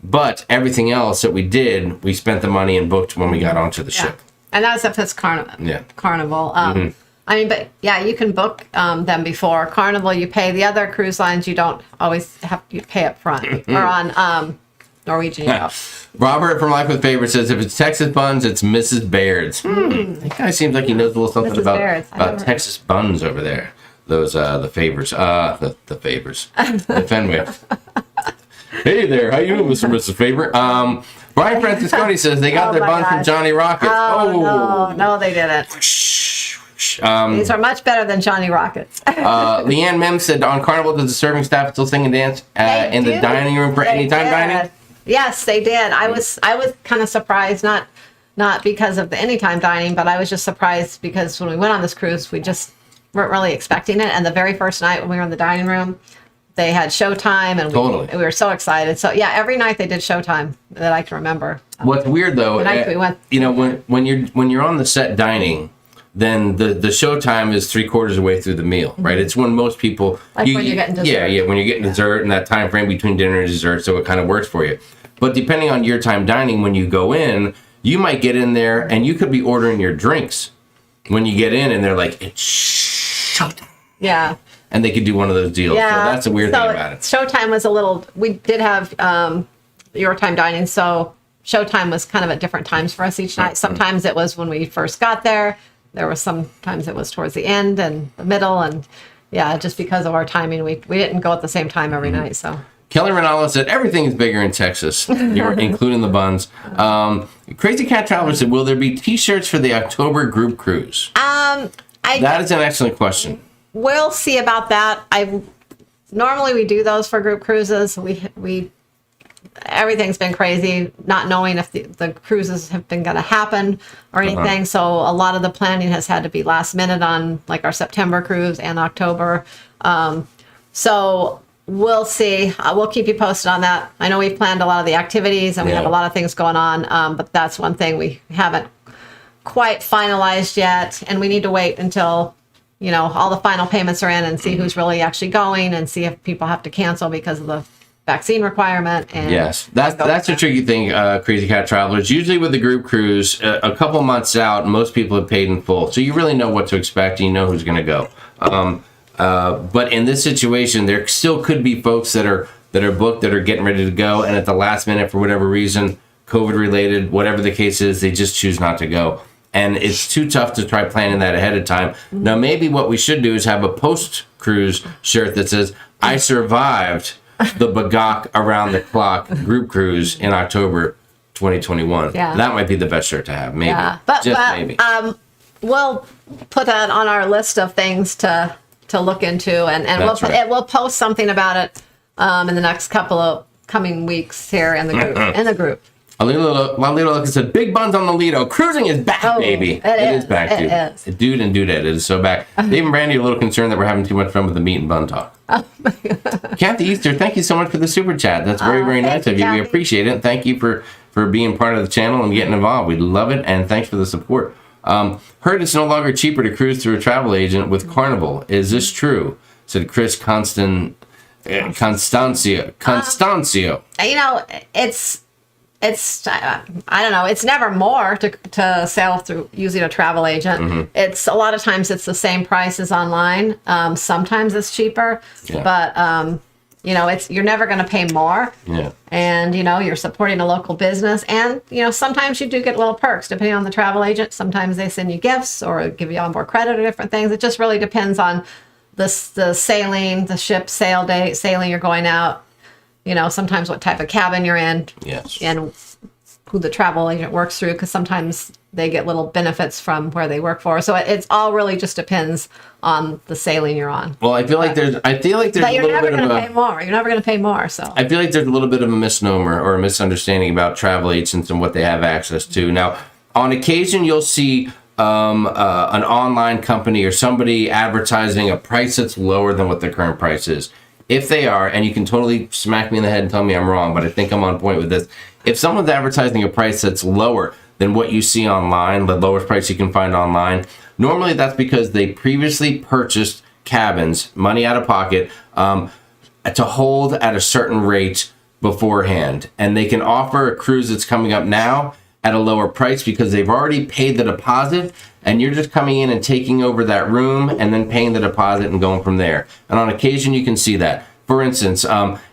B: But everything else that we did, we spent the money and booked when we got onto the ship.
D: And that's if it's Carnival. I mean, but yeah, you can book them before. Carnival, you pay. The other cruise lines, you don't always have to pay up front. Or on Norwegian.
B: Robert from Life with Favor says, if it's Texas buns, it's Mrs. Baird's. That guy seems like he knows a little something about Texas buns over there. Those, the Favors. The Favors. The Fenway. Hey there, how you doing, Mr. and Mrs. Favor? Brian Francisconi says they got their buns from Johnny Rockets.
D: No, they didn't. These are much better than Johnny Rockets.
B: Leanne Mem said, on Carnival, does the serving staff still sing and dance in the dining room for anytime dining?
D: Yes, they did. I was kind of surprised, not because of the anytime dining, but I was just surprised because when we went on this cruise, we just weren't really expecting it. And the very first night when we were in the dining room, they had showtime, and we were so excited. So yeah, every night they did showtime that I can remember.
B: What's weird though, when you're on the set dining, then the showtime is 3/4 of the way through the meal, right? It's when most people
D: when you're getting dessert.
B: Yeah, when you're getting dessert and that time frame between dinner and dessert, so it kind of works for you. But depending on your time dining, when you go in, you might get in there and you could be ordering your drinks when you get in, and they're like, it's showtime.
D: Yeah.
B: And they could do one of those deals. Yeah. So that's a weird thing about it.
D: Showtime was we did have your time dining, so showtime was kind of at different times for us each night. Sometimes it was when we first got there. There was sometimes it was towards the end and the middle, and just because of our timing, we didn't go at the same time every night. So
B: Kelly Ronaldo said everything is bigger in Texas, including the buns. Crazy Cat Traveler said, will there be T-shirts for the October group cruise? That is an excellent question.
D: We'll see about that. Normally we do those for group cruises. We everything's been crazy, not knowing if the cruises have been going to happen or anything. So a lot of the planning has had to be last minute on like our September cruise and October. So we'll see. We'll keep you posted on that. I know we've planned a lot of the activities and we have a lot of things going on, but that's one thing we haven't quite finalized yet, and we need to wait until all the final payments are in and see who's really actually going and see if people have to cancel because of the vaccine requirement. And
B: yes, that's a tricky thing, Crazy Cat Travelers. Usually with the group cruise, a couple months out, most people have paid in full, so you really know what to expect and you know who's going to go. But in this situation, there still could be folks that are booked, that are getting ready to go, and at the last minute, for whatever reason, COVID related, whatever the case is, they just choose not to go. And it's too tough to try planning that ahead of time. Now, maybe what we should do is have a post-cruise shirt that says, I survived the Bagok Around the Clock group cruise in October 2021.
D: Yeah.
B: That might be the best shirt to have, maybe.
D: Yeah,
B: Just
D: but
B: maybe.
D: we'll put that on our list of things to look into, and
B: That's right.
D: we'll post something about it in the next couple of coming weeks here in the group.
B: Lalito said, "Big buns on the Lido. Cruising is back, baby. It is back, dude.
D: It is.
B: Dude and dudette, it is so back." Dave and Brandy are a little concerned that we're having too much fun with the meat and bun talk. Kathy Easter, thank you so much for the super chat. That's very, very nice of you. We
D: Kathy.
B: appreciate it. Thank you for being part of the channel and getting involved. We love it, and thanks for the support. Heard it's no longer cheaper to cruise through a travel agent with Carnival. Is this true? Said Chris Constancio.
D: It's I don't know. It's never more to sail through using a travel agent.
B: Mm-hmm.
D: It's a lot of times it's the same price as online. Sometimes it's cheaper, but you're never going to pay more.
B: Yeah.
D: And you're supporting a local business, and sometimes you do get little perks depending on the travel agent. Sometimes they send you gifts or give you onboard credit or different things. It just really depends on the sailing, the ship sailing you're going out. Sometimes what type of cabin you're in.
B: Yes.
D: And who the travel agent works through, because sometimes they get little benefits from where they work for. So it's all really just depends on the sailing you're on.
B: Well, I feel like there's
D: But
B: a
D: you're
B: little
D: never
B: bit
D: going
B: of
D: to
B: a...
D: pay more. You're never going to pay more. So
B: I feel like there's a little bit of a misnomer or a misunderstanding about travel agents and what they have access to. Now, on occasion, you'll see an online company or somebody advertising a price that's lower than what the current price is. If they are, and you can totally smack me in the head and tell me I'm wrong, but I think I'm on point with this. If someone's advertising a price that's lower than what you see online, the lowest price you can find online, normally that's because they previously purchased cabins, money out of pocket, to hold at a certain rate beforehand. And they can offer a cruise that's coming up now at a lower price because they've already paid the deposit, and you're just coming in and taking over that room and then paying the deposit and going from there. And on occasion, you can see that. For instance,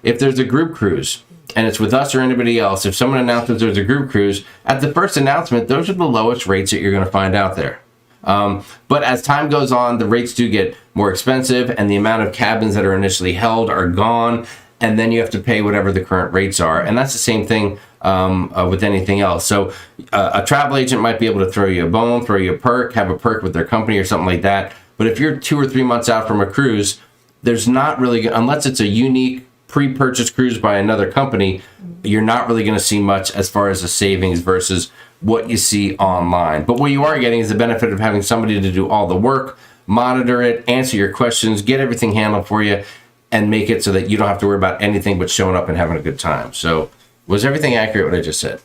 B: if there's a group cruise and it's with us or anybody else, if someone announces there's a group cruise, at the first announcement, those are the lowest rates that you're going to find out there. But as time goes on, the rates do get more expensive, and the amount of cabins that are initially held are gone, and then you have to pay whatever the current rates are. And that's the same thing with anything else. So a travel agent might be able to throw you a bone, throw you a perk, have a perk with their company or something like that. But if you're 2 or 3 months out from a cruise, there's not really, unless it's a unique pre-purchase cruise by another company, you're not really going to see much as far as the savings versus what you see online. But what you are getting is the benefit of having somebody to do all the work, monitor it, answer your questions, get everything handled for you, and make it so that you don't have to worry about anything but showing up and having a good time. So was everything accurate what I just said?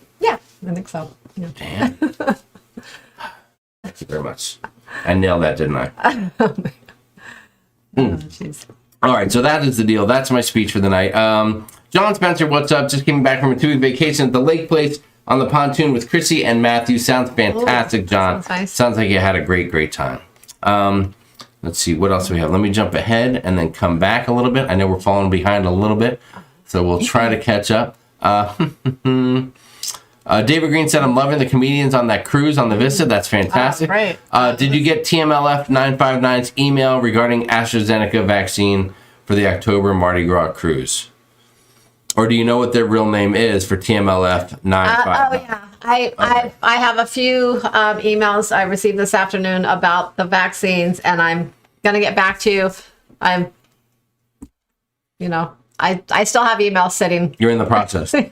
D: yeah, I think so. Yeah.
B: Damn. Thank you very much. I nailed that, didn't I?
D: Oh, jeez.
B: All right, so that is the deal. That's my speech for the night. John Spencer, what's up? Just came back from a 2-week vacation at the lake place on the pontoon with Chrissy and Matthew. Sounds fantastic, John.
D: Sounds nice.
B: Sounds like you had a great, great time. Let's see, what else do we have? Let me jump ahead and then come back a little bit. I know we're falling behind a little bit, so we'll try to catch up. David Green said, I'm loving the comedians on that cruise on the Vista. That's fantastic.
D: Great.
B: Did you get TMLF 959's email regarding AstraZeneca vaccine for the October Mardi Gras cruise? Or do you know what their real name is for TMLF 959?
D: Yeah. I have a few emails I received this afternoon about the vaccines, and I'm going to get back to you. I still have emails sitting.
B: You're in the process. I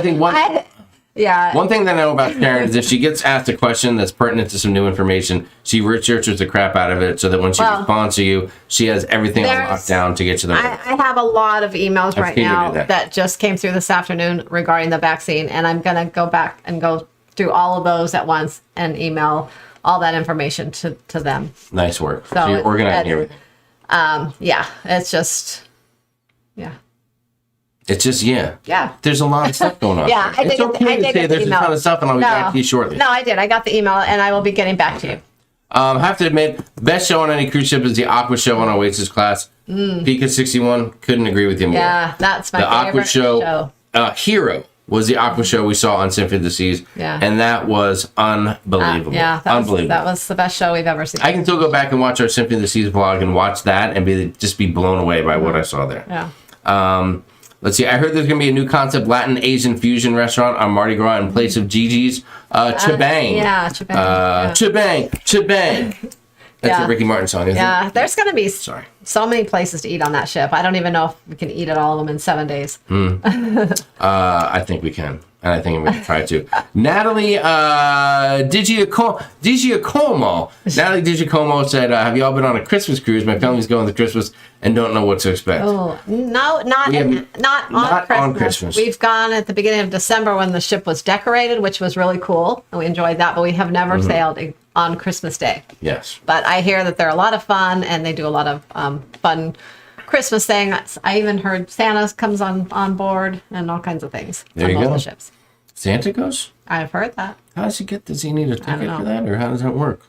B: think one thing that I know about Sharon is if she gets asked a question that's pertinent to some new information, she researches the crap out of it so that when she responds to you, she has everything on lockdown to get to the
D: I have a lot of emails right now
B: that.
D: that just came through this afternoon regarding the vaccine, and I'm going to go back and go through all of those at once and email all that information to them.
B: Nice work. So you're organizing everything.
D: It's just, yeah.
B: It's just,
D: Yeah.
B: There's a lot of stuff going on.
D: Yeah,
B: It's okay to say there's a ton of stuff, and I'll be back to you shortly.
D: No, I did. I got the email, and I will be getting back to you.
B: I have to admit, best show on any cruise ship is the Aqua show on Oasis class. Pika 61, couldn't agree with you more.
D: Yeah, that's my
B: favorite
D: Aqua show.
B: Hero was the Aqua show we saw on Symphony of the Seas.
D: Yeah.
B: And that was unbelievable. Unbelievable.
D: That was the best show we've ever seen.
B: I can still go back and watch our Symphony of the Seas vlog and watch that and just be blown away by what I saw there.
D: Yeah.
B: Let's see. I heard there's going to be a new concept Latin Asian fusion restaurant on Mardi Gras in place of Gigi's. Chibang.
D: Yeah, Chibang.
B: Chibang. Chibang. That's a Ricky Martin song, isn't it?
D: Yeah, there's going to be so many places to eat on that ship. I don't even know if we can eat at all of them in 7 days.
B: I think we can. And I think I'm going to try to. Natalie Digiacomo. Natalie Digiacomo said, have you all been on a Christmas cruise? My family's going to Christmas and don't know what to expect.
D: Oh, no, not on Christmas. We've gone at the beginning of December when the ship was decorated, which was really cool. And we enjoyed that, but we have never sailed on Christmas Day.
B: Yes.
D: But I hear that they're a lot of fun and they do a lot of fun Christmas things. I even heard Santa comes on board and all kinds of things
B: there
D: on
B: you
D: both
B: go.
D: the ships.
B: Santa goes?
D: I've heard that.
B: How does he get? Does he need a ticket for that, or how does that work?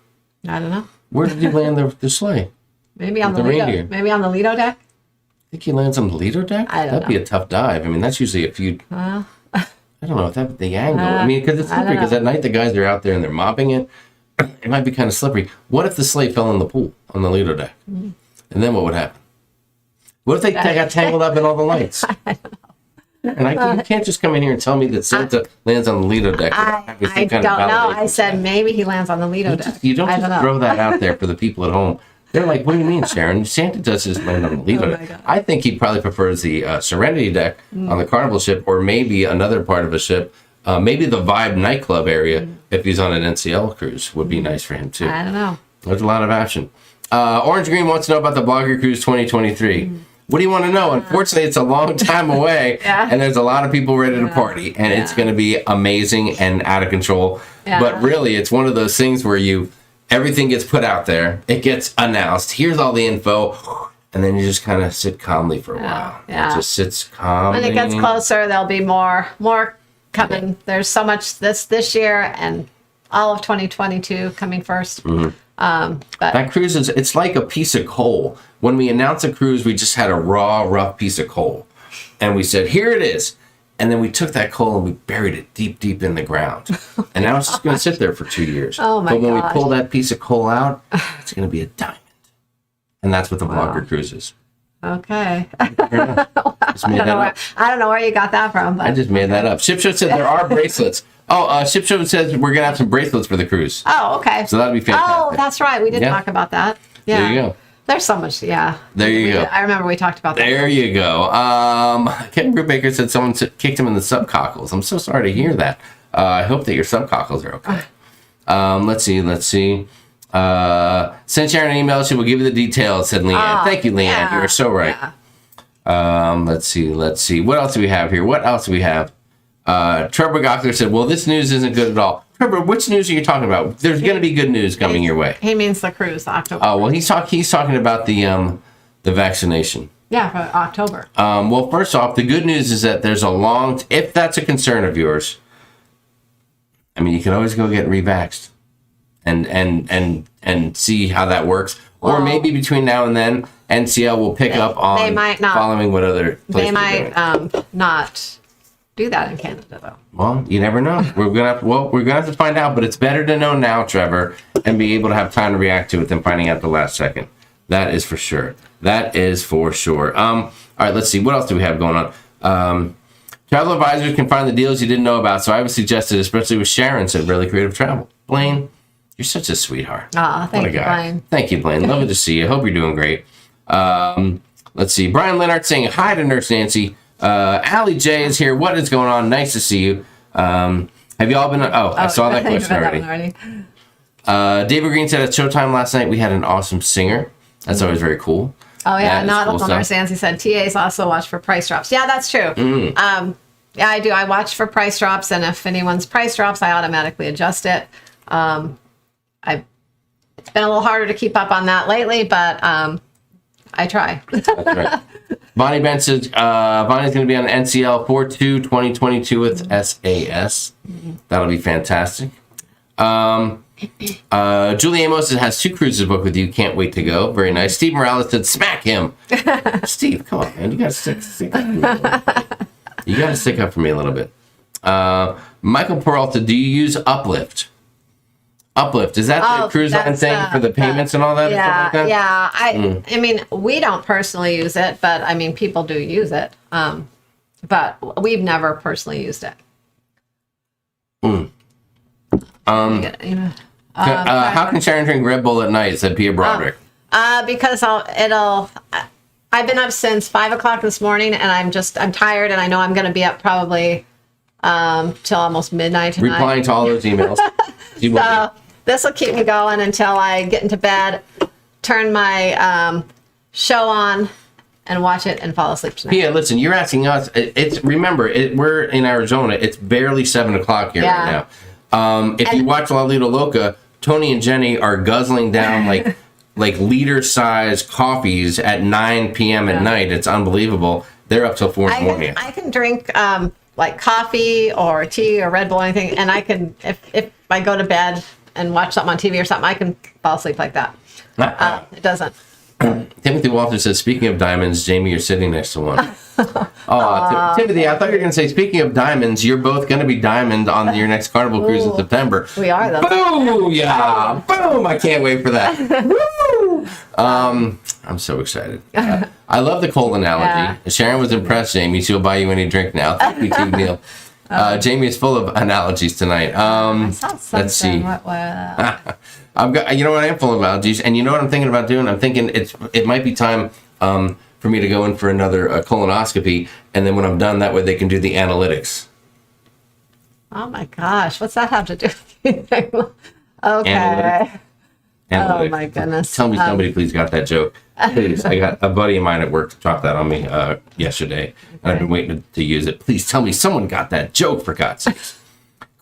D: I don't know.
B: Where did he land the sleigh?
D: Maybe on the
B: reindeer.
D: Lido. Maybe on the Lido deck.
B: I think he lands on the Lido deck. That'd be a tough dive. I mean, that's usually a few. I don't know if that the angle. I mean, because it's slippery. Because at night the guys are out there and they're mopping it. It might be kind of slippery. What if the sleigh fell in the pool on the Lido deck? And then what would happen? What if they got tangled up in all the lights? I don't know. And you can't just come in here and tell me that Santa lands on the Lido deck.
D: I don't know. I said maybe he lands on the Lido deck.
B: You don't just throw that out there for the people at home. They're like, what do you mean, Sharon? Santa does his land on the Lido deck. God. I think he probably prefers the Serenity deck on the Carnival ship, or maybe another part of a ship. Maybe the Vibe nightclub area, if he's on an NCL cruise, would be nice for him, too.
D: I don't know.
B: There's a lot of action. Orange Green wants to know about the Blogger Cruise 2023. What do you want to know? Unfortunately, it's a long time away, and there's a lot of people ready to party, and it's going to be amazing and out of control. Yeah. But really, it's one of those things where everything gets put out there, it gets announced, here's all the info, and then you just kind of sit calmly for a while. Yeah. It just sits calmly.
D: When it gets closer, there'll be more coming. Yeah. There's so much this year and all of 2022 coming first. But
B: that cruise it's like a piece of coal. When we announced a cruise, we just had a raw, rough piece of coal. And we said, here it is. And then we took that coal and we buried it deep, deep in the ground. And now it's just going to sit there for 2 years.
D: Oh my God.
B: But when we pull that piece of coal out, it's going to be a diamond. And that's what the Blogger Cruise is.
D: Okay.
B: I
D: don't know where you got that from. But.
B: I just made that up. Ship Show said there are bracelets. Ship Show says we're going to have some bracelets for the cruise.
D: Oh, okay.
B: So that'd be fantastic.
D: Oh, that's right. We did talk about that. Yeah.
B: There you go.
D: There's so much,
B: There you go.
D: I remember we talked about that.
B: There you go. Kevin Brubaker said someone kicked him in the subcockles. I'm so sorry to hear that. I hope that your subcockles are okay. Let's see. Send Sharon an email. She will give you the details, said Leanne. Thank you, Leanne.
D: Yeah.
B: You are so right. Yeah. Let's see. What else do we have here? Trevor Gockler said, well, this news isn't good at all. Trevor, which news are you talking about? There's going to be good news coming your way.
D: He means the cruise, October.
B: Oh, well, he's talking about the vaccination.
D: Yeah, for October.
B: Well, first off, the good news is that there's if that's a concern of yours, I mean, you can always go get re-vaxxed and see how that works. Well, or maybe between now and then, NCL will pick up on following what other places
D: they might not do that in Canada, though.
B: Well, you never know. We're gonna have to find out. But it's better to know now, Trevor, and be able to have time to react to it than finding out the last second. That is for sure. All right, let's see. What else do we have going on? Travel advisors can find the deals you didn't know about. So I would suggest it, especially with Sharon, said Really Creative Travel. Blaine, you're such a sweetheart.
D: Thank you, Blaine.
B: Thank you, Blaine. Lovely to see you. Hope you're doing great. Let's see. Brian Leonard saying hi to Nurse Nancy. Allie J is here. What is going on? Nice to see you. Have you all been? I saw that question already. David Green said at Showtime last night we had an awesome singer. That's always very cool.
D: Oh yeah, not cool Nurse Nancy said TAs also watch for price drops. Yeah, that's true. Yeah, I do. I watch for price drops, and if anyone's price drops, I automatically adjust it. It's been a little harder to keep up on that lately, but I try.
B: That's right. Bonnie Ben says Bonnie's going to be on NCL 4/2/2022 with SAS. That'll be fantastic. Julie Amos has 2 cruises booked with you. Can't wait to go. Very nice. Steve Morales said, smack him. Steve, come on, man. You got to stick up for me. You got to stick up for me a little bit. Michael Peralta, do you use Uplift? Uplift, is that the cruise line thing for the payments and all that?
D: Yeah,
B: and stuff like that?
D: yeah. I mean, we don't personally use it, but I mean, people do use it. but we've never personally used it.
B: How can Sharon drink Red Bull at night? Said Pier Broderick.
D: Because I've been up since 5 o'clock this morning, and I'm tired, and I know I'm going to be up probably till almost midnight tonight.
B: Replying to all those emails.
D: So this will keep me going until I get into bed, turn my show on, and watch it and fall asleep tonight.
B: Yeah, listen, you're asking us. We're in Arizona. It's barely 7 o'clock here right now. If you watch La Lita Loca, Tony and Jenny are guzzling down like liter-sized coffees at 9 p.m. at night. It's unbelievable. They're up till 4 in the morning.
D: I can drink like coffee or tea or Red Bull or anything, and I can, if I go to bed and watch something on TV or something, I can fall asleep like that. It doesn't.
B: Timothy Walter says, speaking of diamonds, Jamie, you're sitting next to one. Timothy, I thought you were going to say, speaking of diamonds, you're both going to be diamond on your next Carnival cruise in September.
D: We are, though.
B: Boom! Yeah! Boom! I can't wait for that. Woo! I'm so excited. I love the cold analogy. Yeah. Sharon was impressed, Jamie. She'll buy you any drink now. Thank you, too, Neil. Jamie is full of analogies tonight. Let's see. You know what, I am full of allergies, and you know what I'm thinking about doing? I'm thinking it might be time for me to go in for another colonoscopy, and then when I'm done, that way they can do the analytics.
D: Oh my gosh, what's that have to do with anything? Okay.
B: Analytics.
D: Oh my goodness.
B: Tell me somebody please got that joke. Please, I got a buddy of mine at work to drop that on me yesterday, and I've been waiting to use it. Please tell me someone got that joke, for God's sakes.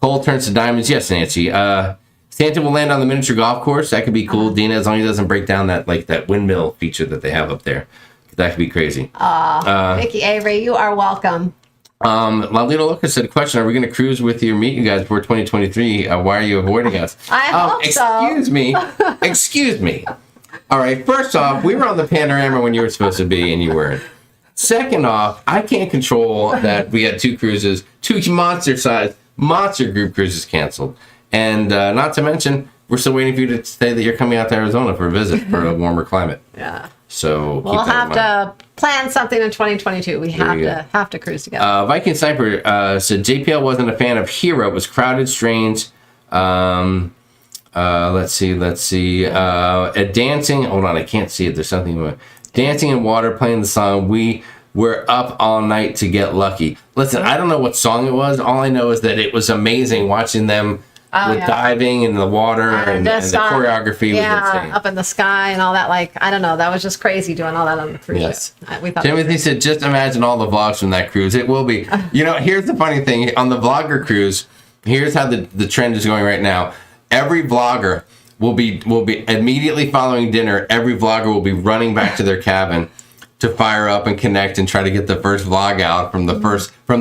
B: Coal turns to diamonds. Yes, Nancy. Santa will land on the miniature golf course. That could be cool, Dina, as long as he doesn't break down that windmill feature that they have up there. That could be crazy.
D: Vicky Avery, you are welcome.
B: Lalito Lucas said, question, are we going to cruise with you or meet you guys before 2023? Why are you avoiding us?
D: I hope
B: excuse me. Excuse me. All right, first off, we were on the Panorama when you were supposed to be and you weren't. Second off, I can't control that we had two cruises, two monster group cruises canceled. And not to mention, we're still waiting for you to say that you're coming out to Arizona for a visit for a warmer climate.
D: Yeah.
B: So
D: we'll have to plan something in 2022. We have to cruise together.
B: Viking Sniper said JPL wasn't a fan of Hero. It was crowded, strange. Let's see. Dancing. Hold on, I can't see it. There's something. Dancing in water, playing the song. We were up all night to get lucky. Listen, I don't know what song it was. All I know is that it was amazing watching them. Diving in the water and the choreography was insane.
D: Up in the sky and all that. I don't know. That was just crazy doing all that on the cruise ship. We thought
B: Timothy said, just imagine all the vlogs from that cruise. It will be. Here's the funny thing. On the vlogger cruise, here's how the trend is going right now. Every vlogger will be immediately following dinner. Every vlogger will be running back to their cabin to fire up and connect and try to get the first vlog out from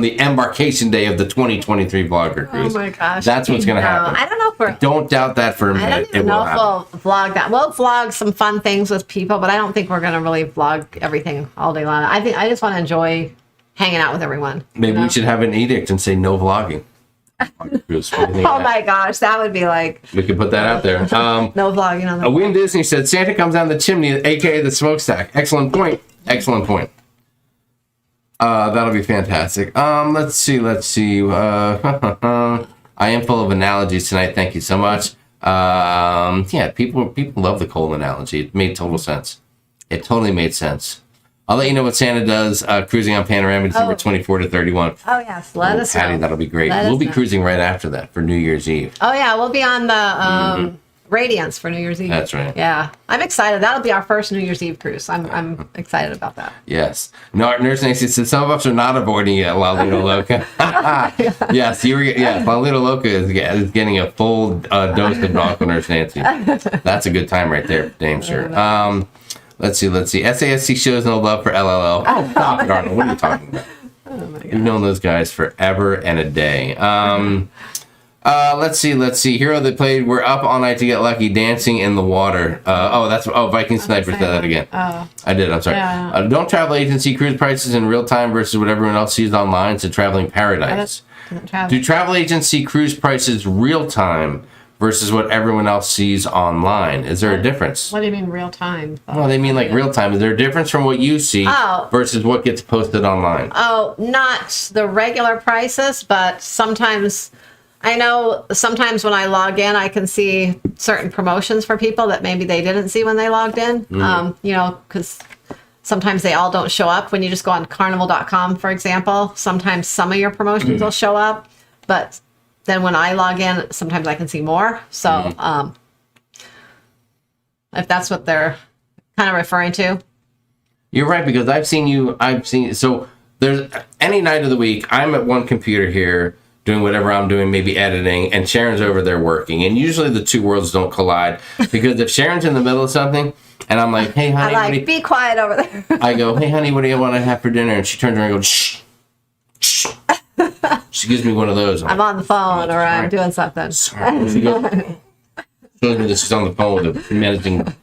B: the embarkation day of the 2023 vlogger cruise.
D: Oh my gosh.
B: That's what's going to happen.
D: I don't know if
B: don't doubt that for a minute.
D: I don't even know if we'll vlog that. We'll vlog some fun things with people, but I don't think we're going to really vlog everything all day long. I just want to enjoy hanging out with everyone.
B: Maybe we should have an edict and say no vlogging.
D: Oh my gosh, that would be
B: we could put that out there.
D: No vlogging on the
B: Win Disney said Santa comes down the chimney, aka the smokestack. Excellent point. That'll be fantastic. Let's see. I am full of analogies tonight. Thank you so much. People love the cold analogy. It made total sense. It totally made sense. I'll let you know what Santa does cruising on Panorama December 24 to 31.
D: Oh, yes. Let us
B: Patty,
D: know.
B: that'll be great. We'll be cruising right after that for New Year's Eve.
D: Oh, yeah. We'll be on the Radiance for New Year's Eve.
B: That's right.
D: Yeah. I'm excited. That'll be our first New Year's Eve cruise. I'm excited about that.
B: Yes. No, Nurse Nancy said some of us are not avoiding it, La Lita Loca. Yes, La Lita Loca is getting a full dose of Bronco Nurse Nancy. That's a good time right there, damn sure. Let's see. SASC shows no love for LLL. Oh, stop it, Arnold. What are you talking about?
D: Oh my God.
B: We've known those guys forever and a day. Let's see. Hero that played We're Up All Night to Get Lucky, Dancing in the Water. Viking Sniper said that again.
D: Oh.
B: I did, I'm sorry.
D: Yeah.
B: Don't travel agency cruise prices in real time versus what everyone else sees online to traveling paradise. Do travel agency cruise prices real time versus what everyone else sees online? Is there a difference?
D: What do you mean real time?
B: Well, they mean like real time. Is there a difference from what you see versus what gets posted online?
D: Oh, not the regular prices, but sometimes I know sometimes when I log in, I can see certain promotions for people that maybe they didn't see when they logged in. You know, because sometimes they all don't show up when you just go on carnival.com, for example. Sometimes some of your promotions will show up, but then when I log in, sometimes I can see more. So if that's what they're kind of referring to.
B: You're right, because so there's any night of the week, I'm at one computer here doing whatever I'm doing, maybe editing, and Sharon's over there working. And usually the two worlds don't collide, because if Sharon's in the middle of something and I'm like, hey, honey,
D: I like, be quiet over there.
B: I go, hey, honey, what do you want to have for dinner? And she turns around and goes, shh, shh. She gives me one of those.
D: I'm on the phone or I'm doing something.
B: Sorry. She goes, shows me that she's on the phone with a menacing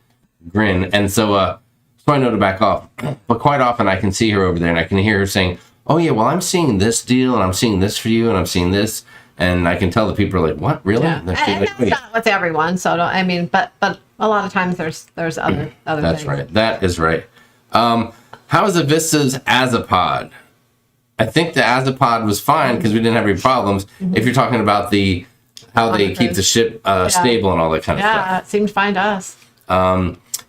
B: grin. And so I know to back off. But quite often I can see her over there and I can hear her saying, oh, yeah, well, I'm seeing this deal and I'm seeing this for you and I'm seeing this. And I can tell the people are like, what, really?
D: Yeah. And that's not with everyone. So, but a lot of times there's other things.
B: That's right. That is right. How is the Vista's Azipod? I think the Azipod was fine because we didn't have any problems. If you're talking about how they keep the ship stable and all that kind of stuff.
D: Yeah, it seemed fine to us.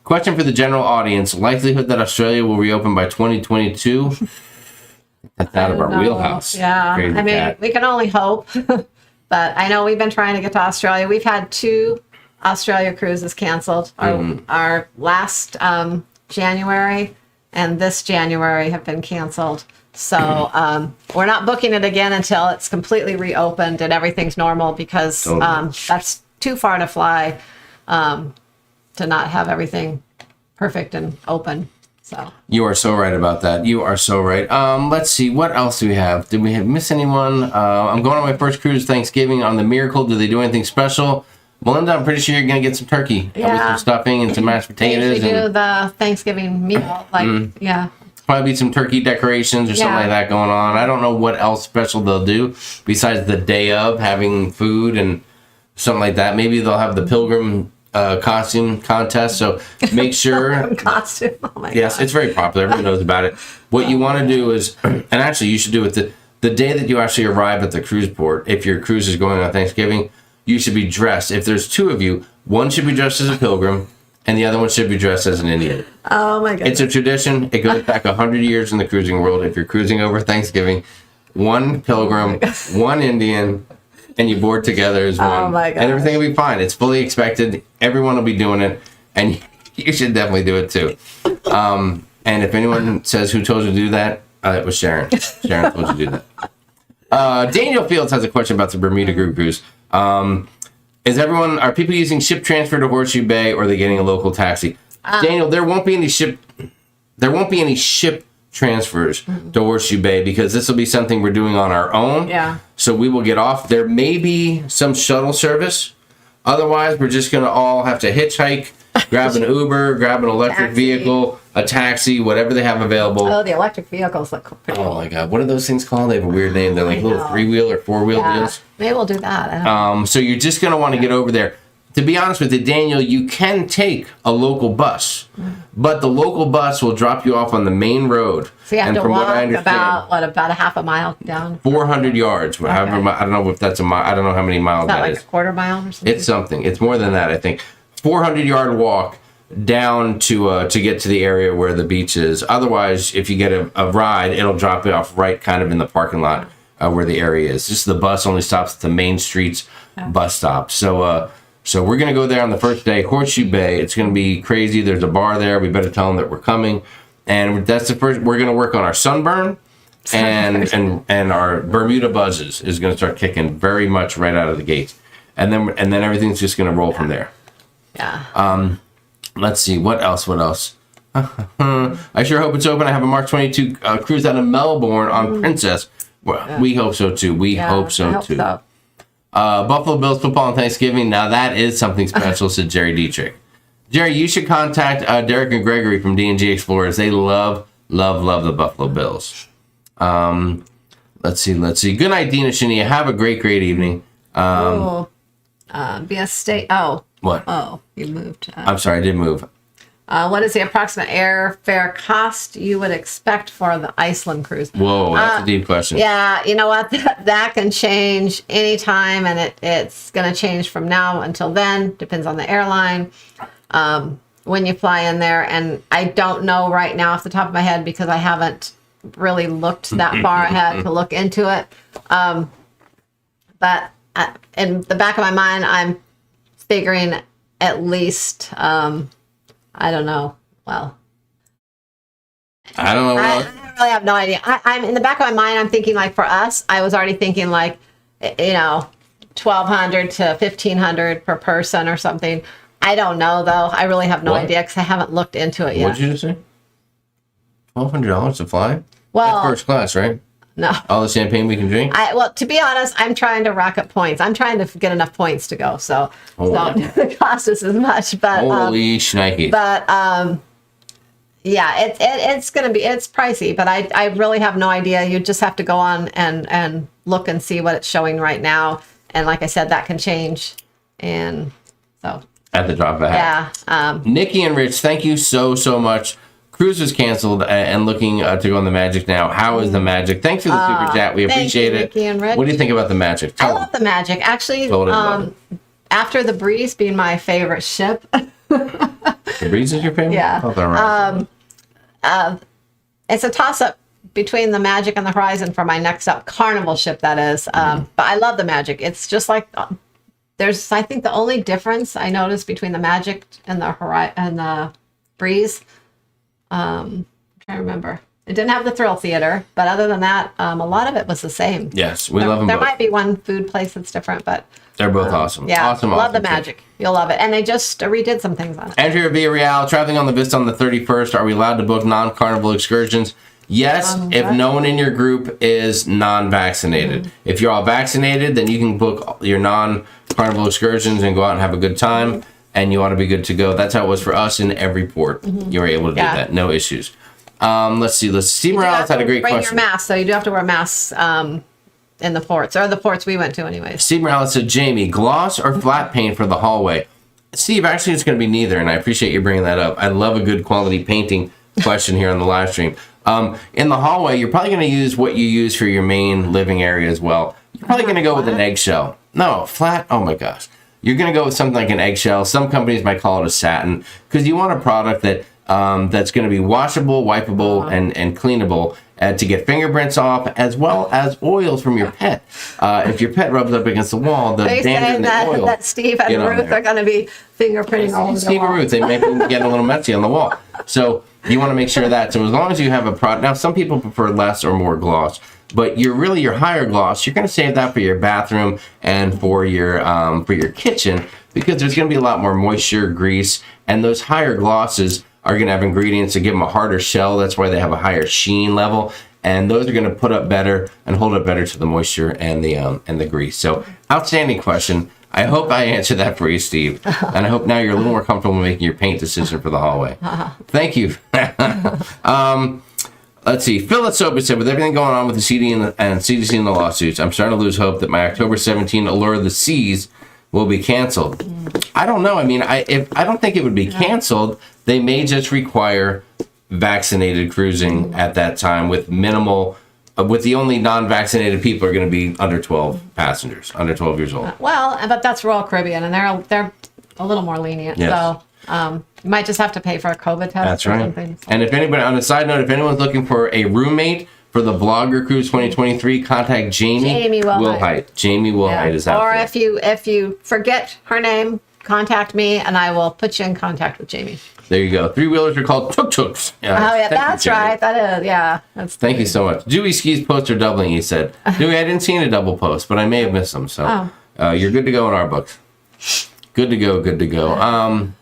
B: Question for the general audience. Likelihood that Australia will reopen by 2022? That's out of our wheelhouse.
D: Yeah,
B: Crazy
D: I mean,
B: cat.
D: we can only hope. But I know we've been trying to get to Australia. We've had 2 Australia cruises canceled. Our last January and this January have been canceled. So we're not booking it again until it's completely reopened and everything's normal, because that's too far to fly to not have everything perfect and open. So
B: You are so right about that. You are so right. Let's see. What else do we have? Did we miss anyone? I'm going on my first cruise Thanksgiving on the Miracle. Do they do anything special? Melinda, I'm pretty sure you're going to get some turkey.
D: Yeah.
B: With some stuffing and some mashed potatoes.
D: They usually do the Thanksgiving meal.
B: Probably some turkey decorations or something like that going on. I don't know what else special they'll do besides the day of having food and something like that. Maybe they'll have the pilgrim costume contest. So make sure.
D: Costume. Oh my
B: Yes,
D: God.
B: it's very popular. Everyone knows about it. What you want to do is, and actually you should do it the day that you actually arrive at the cruise port. If your cruise is going on Thanksgiving, you should be dressed. If there's 2 of you, one should be dressed as a pilgrim and the other one should be dressed as an Indian.
D: Oh my goodness.
B: It's a tradition. It goes back 100 years in the cruising world. If you're cruising over Thanksgiving, one pilgrim, one Indian, and you board together as one.
D: Oh my gosh.
B: And everything will be fine. It's fully expected. Everyone will be doing it. And you should definitely do it too. And if anyone says who told you to do that, it was Sharon. Sharon told you to do that. Daniel Fields has a question about the Bermuda Group Cruise. Are people using ship transfer to Horseshoe Bay, or are they getting a local taxi? Daniel, there won't be any ship transfers to Horseshoe Bay, because this will be something we're doing on our own.
D: Yeah.
B: So we will get off. There may be some shuttle service. Otherwise, we're just going to all have to hitchhike, grab an Uber, grab an electric vehicle, a taxi, whatever they have available.
D: Oh, the electric vehicles look pretty cool.
B: Oh my God, what are those things called? They have a weird name. They're like little 3-wheel or 4-wheel deals.
D: Maybe we'll do that. I don't know.
B: So you're just going to want to get over there. To be honest with you, Daniel, you can take a local bus, but the local bus will drop you off on the main road.
D: So you have to
B: from what I
D: walk
B: understand,
D: about a half a mile down.
B: 400 yards. However, I don't know if that's a mile. I don't know how many miles
D: Is that
B: that
D: like
B: is.
D: a quarter mile or something?
B: It's something. It's more than that, I think. 400-yard walk down to get to the area where the beach is. Otherwise, if you get a ride, it'll drop you off right kind of in the parking lot where the area is. Just the bus only stops at the main streets bus stop. So we're going to go there on the first day, Horseshoe Bay. It's going to be crazy. There's a bar there. We better tell them that we're coming. And that's the first. We're going to work on our sunburn, and our Bermuda buzzes is going to start kicking very much right out of the gate. And then everything's just going to roll from there.
D: Yeah.
B: Let's see. What else? I sure hope it's open. I have a March 22 cruise out of Melbourne on Princess. Well, we hope so too. We hope so too.
D: So.
B: Buffalo Bills football on Thanksgiving. Now that is something special, said Jerry Dietrich. Jerry, you should contact Derek and Gregory from D&G Explorers. They love the Buffalo Bills. Let's see. Good night, Dina Shania. Have a great evening.
D: Cool. be a state. Oh.
B: What?
D: Oh, you moved.
B: I'm sorry, I did move.
D: What is the approximate airfare cost you would expect for the Iceland cruise?
B: Whoa, that's a deep question.
D: Yeah, you know what? That can change anytime, and it's going to change from now until then. Depends on the airline. When you fly in there, and I don't know right now off the top of my head because I haven't really looked that far ahead to look into it. But in the back of my mind, I'm figuring at least, I don't know. Well,
B: I don't know.
D: I really have no idea. I'm in the back of my mind. I'm thinking like for us, I was already thinking like, you know, 1,200 to 1,500 per person or something. I don't know though. I really have no idea because I haven't looked into it yet.
B: What did you just say? $1,200 to fly?
D: Well,
B: that's first class, right?
D: No.
B: All the champagne we can drink?
D: Well, to be honest, I'm trying to rack up points. I'm trying to get enough points to go. So the cost is as much. But
B: holy shnikes.
D: But yeah, it's going to be, it's pricey, but I really have no idea. You just have to go on and look and see what it's showing right now. And like I said, that can change. And so.
B: At the drop of a hat.
D: Yeah.
B: Nikki and Rich, thank you so much. Cruise was canceled and looking to go on the Magic now. How is the Magic? Thanks for the super chat. We appreciate it.
D: Nikki and Rich.
B: What do you think about the Magic?
D: I love the Magic. Actually, after the Breeze being my favorite ship.
B: The Breeze is your favorite?
D: Yeah. It's a toss-up between the Magic and the Horizon for my next up Carnival ship, that is. But I love the Magic. It's just like there's, I think the only difference I noticed between the Magic and the Breeze, I'm trying to remember. It didn't have the Thrill Theater, but other than that, a lot of it was the same.
B: Yes, we love them both.
D: There might be one food place that's different, but
B: they're both awesome.
D: Yeah,
B: awesome.
D: Love the Magic. You'll love it. And they just redid some things on it.
B: Andrea Villarreal, traveling on the Vista on the 31st. Are we allowed to book non-carnival excursions? Yes, if no one in your group is non-vaccinated. If you're all vaccinated, then you can book your non-carnival excursions and go out and have a good time. And you ought to be good to go. That's how it was for us in every port. You were able to do that. No issues. Let's see. Steve Morales had a great question.
D: Bring your mask, so you do have to wear masks in the ports, or the ports we went to anyways.
B: Steve Morales said, Jamie, gloss or flat paint for the hallway? Steve, actually it's going to be neither, and I appreciate you bringing that up. I love a good quality painting question here on the live stream. In the hallway, you're probably going to use what you use for your main living area as well. You're probably going to go with an eggshell. No, flat? Oh my gosh. You're going to go with something like an eggshell. Some companies might call it a satin because you want a product that that's going to be washable, wipeable, and cleanable to get fingerprints off, as well as oils from your pet. If your pet rubs up against the wall, the dander in the oil.
D: That Steve and Ruth are going to be fingerprinting all over the wall.
B: Steve and Ruth, they may get a little messy on the wall. So you want to make sure of that. So as long as you have a product, now some people prefer less or more gloss. But your higher gloss, you're going to save that for your bathroom and for your kitchen because there's going to be a lot more moisture, grease, and those higher glosses are going to have ingredients to give them a harder shell. That's why they have a higher sheen level, and those are going to put up better and hold up better to the moisture and the grease. So, outstanding question. I hope I answered that for you, Steve, and I hope now you're a little more comfortable making your paint decision for the hallway. Thank you. Let's see. Philip Sober said, with everything going on with the CD and CDC and the lawsuits, I'm starting to lose hope that my October 17 Allure of the Seas will be canceled. I don't know. I mean, I don't think it would be canceled. They may just require vaccinated cruising at that time with minimal, with the only non-vaccinated people are going to be under 12 passengers, under 12 years old.
D: Well, but that's Royal Caribbean, and they're a little more lenient. Yes. So you might just have to pay for a COVID test.
B: That's
D: or
B: right.
D: Something.
B: And if anybody, on a side note, if anyone's looking for a roommate for the Blogger Cruise 2023, contact Jamie Wilhite. Jamie Wilhite is out
D: there.
B: Or
D: if you forget her name, contact me, and I will put you in contact with Jamie.
B: There you go. Three-wheelers are called tuk-tuks.
D: That's right. That is, yeah.
B: Thank you so much. Dewey Ski's posts are doubling, he said. Dewey, I didn't see any double posts, but I may have missed them. So you're good to go in our books. Good to go.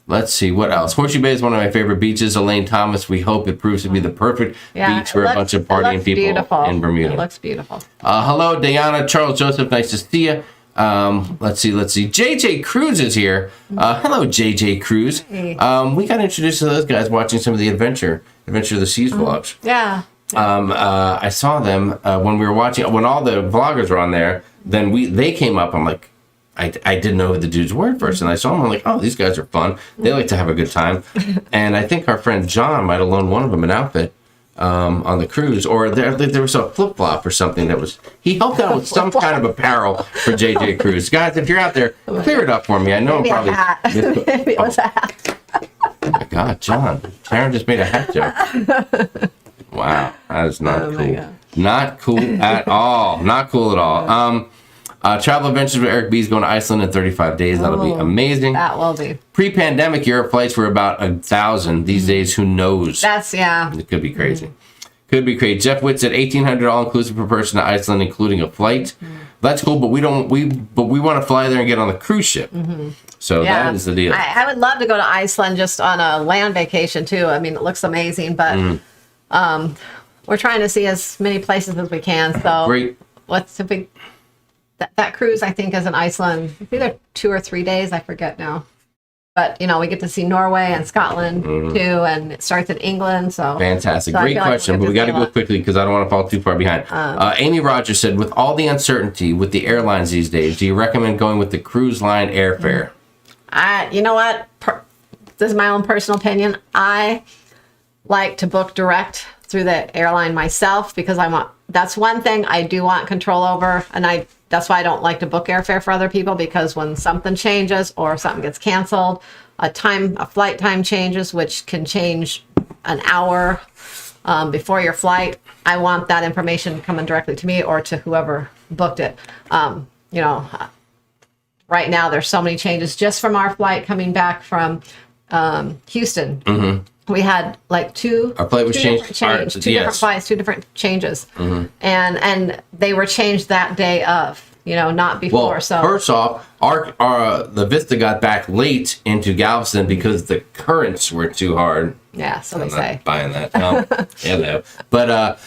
B: Let's see, what else? Horseshoe Bay is one of my favorite beaches. Elaine Thomas, we hope it proves to be the perfect beach for a bunch of partying people in Bermuda.
D: It looks beautiful.
B: Hello, Diana, Charles Joseph, nice to see you. Let's see. JJ Cruz is here. Hello, JJ Cruz. We got introduced to those guys watching some of the Adventure of the Seas vlogs.
D: Yeah.
B: I saw them when we were watching, when all the vloggers were on there, then they came up. I'm like, I didn't know who the dudes were at first, and I saw them. I'm like, oh, these guys are fun. They like to have a good time. And I think our friend John might have loaned one of them an outfit on the cruise, or there was a flip flop or something that was. He helped out with some kind of apparel for JJ Cruise. Guys, if you're out there, clear it up for me. I know
D: Maybe
B: I'm probably.
D: a hat. Maybe it was a hat.
B: Oh my God, John! Sharon just made a hat joke. Wow, that is not cool. Not cool at all. Not cool at all. Travel Adventures with Eric B is going to Iceland in 35 days. That'll be amazing.
D: That will be.
B: Pre-pandemic, Europe flights were about 1,000. These days, who knows? It could be crazy. Could be crazy. Jeff Witt said $1,800 all inclusive per person to Iceland, including a flight. That's cool, but we want to fly there and get on the cruise ship. So that is the deal.
D: I would love to go to Iceland just on a land vacation too. I mean, it looks amazing, but we're trying to see as many places as we can. So
B: Great.
D: That cruise, I think, is in Iceland. It's either 2 or 3 days. I forget now. But, we get to see Norway and Scotland, too, and it starts in England. So
B: fantastic. Great question, but we got to go quickly because I don't want to fall too far behind. Amy Rogers said, with all the uncertainty with the airlines these days, do you recommend going with the cruise line airfare?
D: You know what? This is my own personal opinion. I like to book direct through the airline myself because that's one thing I do want control over, and that's why I don't like to book airfare for other people, because when something changes or something gets canceled, a flight time changes, which can change an hour before your flight. I want that information coming directly to me or to whoever booked it. Right now there's so many changes just from our flight coming back from Houston. We had like two.
B: Our flight was changed.
D: Different flights, 2 different changes, and they were changed that day of. Not before.
B: Well,
D: so
B: first off, the Vista got back late into Galveston because the currents were too hard.
D: Yeah, so
B: I'm
D: they
B: not
D: say.
B: buying that. No, hello. But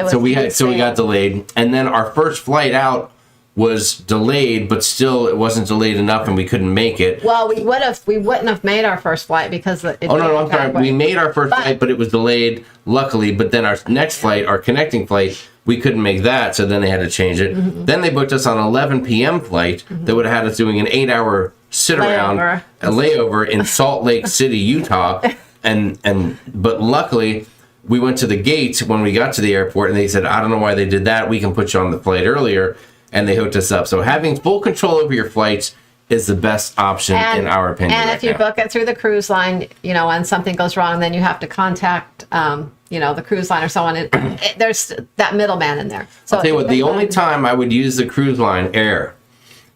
B: so we got delayed, and then our first flight out was delayed, but still it wasn't delayed enough, and we couldn't make it.
D: Well, we wouldn't have made our first flight because I'm
B: sorry. We made our first flight, but it was delayed, luckily. But then our next flight, our connecting flight, we couldn't make that, so then they had to change it. Then they booked us on an 11 p.m. flight that would have had us doing an 8-hour layover in Salt Lake City, Utah, but luckily we went to the gate when we got to the airport, and they said, I don't know why they did that. We can put you on the flight earlier. And they hooked us up. So having full control over your flights is the best option in our opinion.
D: And if you book it through the cruise line, and something goes wrong, then you have to contact, the cruise line or someone. There's that middleman in there. So
B: I'll tell you what, the only time I would use the cruise line air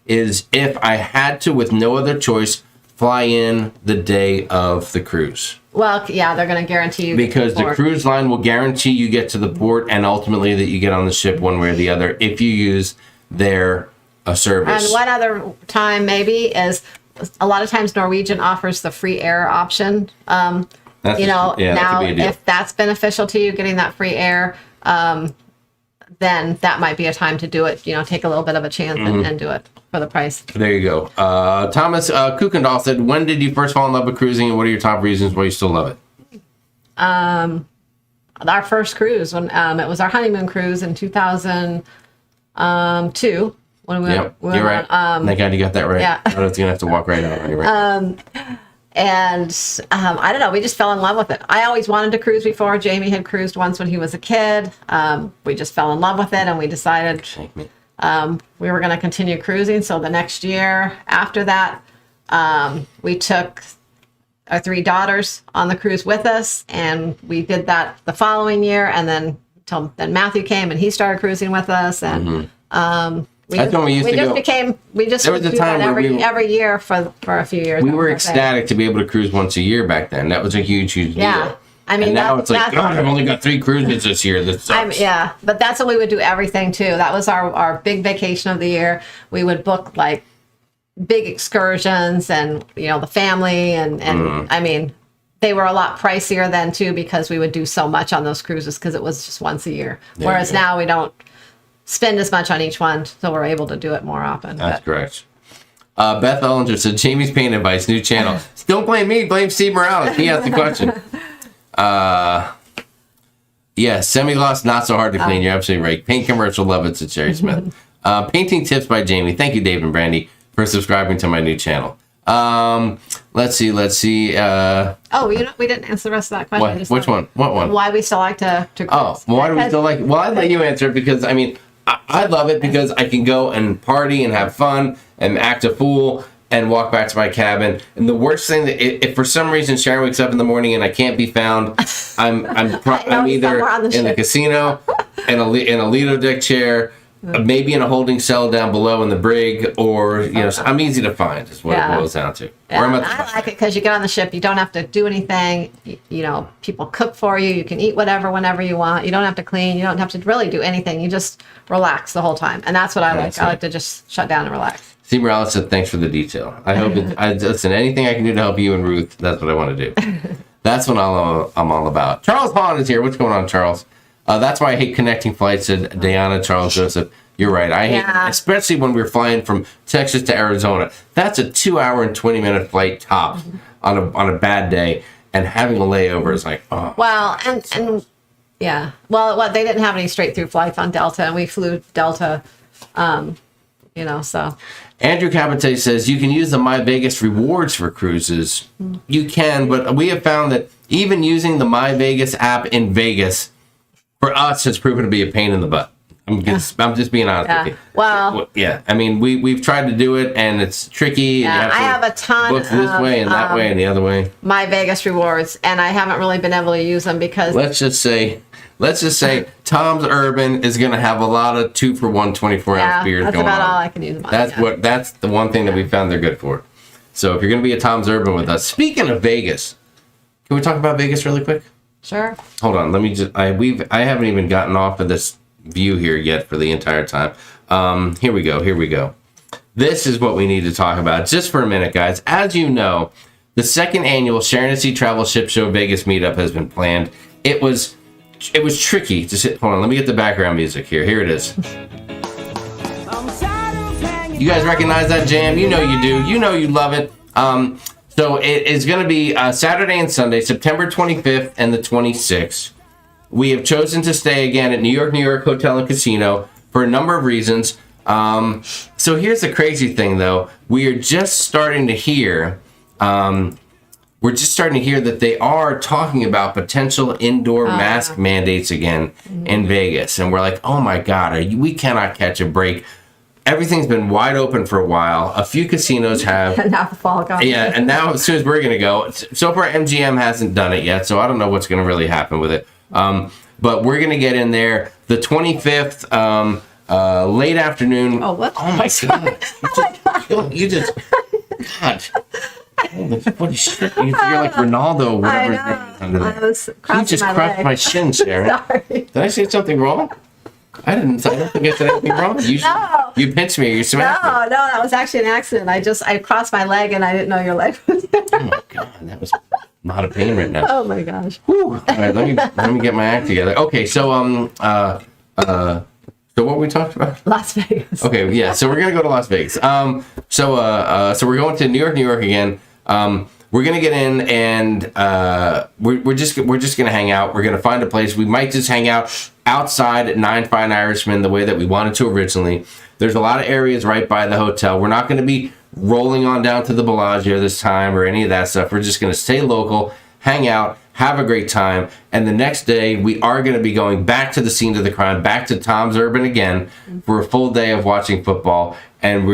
B: is if I had to, with no other choice, fly in the day of the cruise.
D: Well, yeah, they're going to guarantee you.
B: Because the cruise line will guarantee you get to the port and ultimately that you get on the ship one way or the other if you use their service.
D: And one other time maybe is a lot of times Norwegian offers the free air option. Now if that's beneficial to you, getting that free air, then that might be a time to do it. Take a little bit of a chance and do it for the price.
B: There you go. Thomas Kuykendall said, when did you first fall in love with cruising, and what are your top reasons why you still love it?
D: Our first cruise, when it was our honeymoon cruise in 2002. When we
B: you're right. Thank God you got that right.
D: Yeah.
B: I was gonna have to walk right out. You're right.
D: I don't know. We just fell in love with it. I always wanted to cruise before. Jamie had cruised once when he was a kid. We just fell in love with it, and we decided we were going to continue cruising. So the next year after that, we took our 3 daughters on the cruise with us, and we did that the following year. And then Matthew came, and he started cruising with us, and
B: that's when we used to go.
D: We just
B: there was a time
D: every year for a few years.
B: We were ecstatic to be able to cruise once a year back then. That was a huge deal.
D: Yeah. I mean,
B: and now it's like, God, I've only got 3 cruises this year. That sucks.
D: But that's when we would do everything too. That was our big vacation of the year. We would book like big excursions and, the family and I mean, they were a lot pricier then too, because we would do so much on those cruises because it was just once a year. Whereas now we don't spend as much on each one, so we're able to do it more often.
B: That's correct. Beth Ellinger said, Jamie's Paint Advice, new channel. Don't blame me, blame Steve Morales. He asked the question. Semi-gloss, not so hard to clean. You're absolutely right. Paint commercial, love it, said Sherry Smith. Painting tips by Jamie. Thank you, Dave and Brandy, for subscribing to my new channel. Let's see.
D: Oh, we didn't answer the rest of that question.
B: What? Which one? What one?
D: Why we still like to cruise.
B: Oh, well, why do we still like? Well, I'd let you answer it because I mean, I love it because I can go and party and have fun and act a fool and walk back to my cabin. And the worst thing that if for some reason Sharon wakes up in the morning and I can't be found, I'm either in the casino in a Lido deck chair. Maybe in a holding cell down below in the brig, or I'm easy to find. Is what it boils down to.
D: Yeah, I like it because you get on the ship, you don't have to do anything. People cook for you. You can eat whatever, whenever you want. You don't have to clean. You don't have to really do anything. You just relax the whole time, and that's what I like. I like to just shut down and relax. Steve Morales said, "Thanks for the detail. I hope listen. Anything I can do to help you and Ruth, that's what I want to do. That's what I'm all about." Charles Hahn is here. What's going on, Charles? That's why I hate connecting flights, said Diana Charles Joseph. You're right. I hate, especially when we're flying from Texas to Arizona. That's a 2-hour and 20-minute flight top on a bad day, and having a layover is like, oh. Well, and yeah. Well, they didn't have any straight through flights on Delta, and we flew Delta. So.
B: Andrew Capite says you can use the My Vegas rewards for cruises. You can, but we have found that even using the My Vegas app in Vegas, for us, has proven to be a pain in the butt. I'm just being honest with you.
D: Well,
B: yeah. I mean, we've tried to do it, and it's tricky.
D: Yeah, I have a ton
B: book this way and that way and the other way.
D: My Vegas rewards, and I haven't really been able to use them because
B: let's just say Tom's Urban is going to have a lot of 2-for-1 24-ounce beers going on.
D: That's about all I can use them on.
B: That's the one thing that we found they're good for. So if you're going to be a Tom's Urban with us, speaking of Vegas, can we talk about Vegas really quick?
D: Sure.
B: Hold on. Let me just. I haven't even gotten off of this view here yet for the entire time. Here we go. This is what we need to talk about just for a minute, guys. As you know, the second annual Sharon and Jamie Travel Ship Show Vegas meetup has been planned. It was tricky. Hold on. Let me get the background music here. Here it is. You guys recognize that jam? You know you do. You know you love it. So it is going to be Saturday and Sunday, September 25th and the 26th. We have chosen to stay again at New York Hotel and Casino for a number of reasons. So here's the crazy thing, though. We are just starting to hear, that they are talking about potential indoor mask mandates again in Vegas. And we're like, oh my God, we cannot catch a break. Everything's been wide open for a while. A few casinos have.
D: And now the fall gone.
B: Yeah, and now as soon as we're going to go. So far, MGM hasn't done it yet, so I don't know what's going to really happen with it. But we're going to get in there the 25th, late afternoon.
D: Oh, what?
B: Oh, my God. You just. God. What shit? You're like Ronaldo or whatever.
D: I know.
B: You just crushed my shin, Sharon.
D: Sorry.
B: Did I say something wrong? I don't think I said anything wrong. You pinched me. You smacked me.
D: No, that was actually an accident. I crossed my leg and I didn't know your leg was there.
B: Oh my God, that was a lot of pain right now.
D: Oh my gosh.
B: Whew. All right, let me get my act together. Okay, so so what we talked about?
D: Las Vegas.
B: Okay, yeah. So we're gonna go to Las Vegas. So we're going to New York again. We're gonna get in and we're just gonna hang out. We're gonna find a place. We might just hang out outside at 9 Fine Irishman the way that we wanted to originally. There's a lot of areas right by the hotel. We're not going to be rolling on down to the Bellagio this time or any of that stuff. We're just going to stay local, hang out, have a great time, and the next day we are going to be going back to the scene of the crime, back to Tom's Urban again for a full day of watching football, and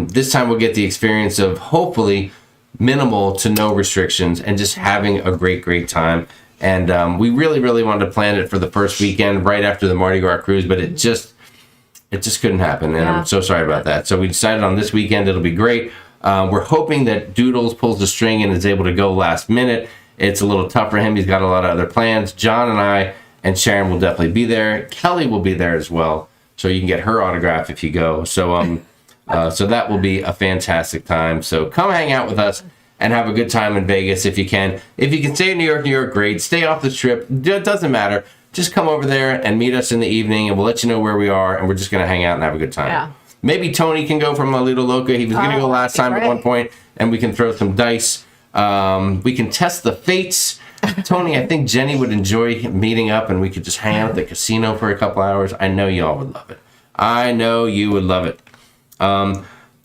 B: this time we'll get the experience of hopefully minimal to no restrictions and just having a great time. And we really, really wanted to plan it for the first weekend right after the Mardi Gras cruise, but it just couldn't happen, and I'm so sorry about that. So we decided on this weekend it'll be great. We're hoping that Doodles pulls the string and is able to go last minute. It's a little tough for him. He's got a lot of other plans. John and I and Sharon will definitely be there. Kelly will be there as well, so you can get her autograph if you go. So so that will be a fantastic time. So come hang out with us and have a good time in Vegas if you can. If you can stay in New York, great. Stay off the Strip. It doesn't matter. Just come over there and meet us in the evening, and we'll let you know where we are, and we're just going to hang out and have a good time.
D: Yeah.
B: Maybe Tony can go from La Luda Loca. He was going to go last time at one point, and we can throw some dice. We can test the fates. Tony, I think Jenny would enjoy meeting up, and we could just hang out at the casino for a couple hours. I know y'all would love it. I know you would love it.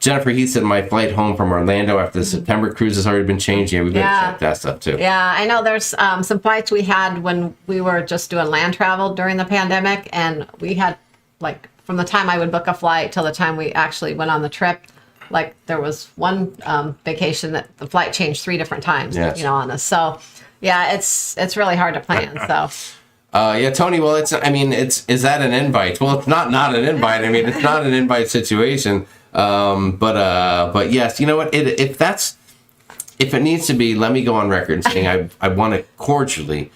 B: Jennifer Heath said my flight home from Orlando after the September cruise has already been changed. Yeah, we better check that stuff too.
D: Yeah, I know there's some flights we had when we were just doing land travel during the pandemic, and we had like from the time I would book a flight till the time we actually went on the trip, like there was one vacation that the flight changed 3 different times.
B: Yes.
D: You know, on us. So yeah, it's really hard to plan. So.
B: Yeah, Tony. Well, is that an invite? Well, it's not an invite. I mean, it's not an invite situation. But yes, you know what? If it needs to be, let me go on record saying I want to cordially,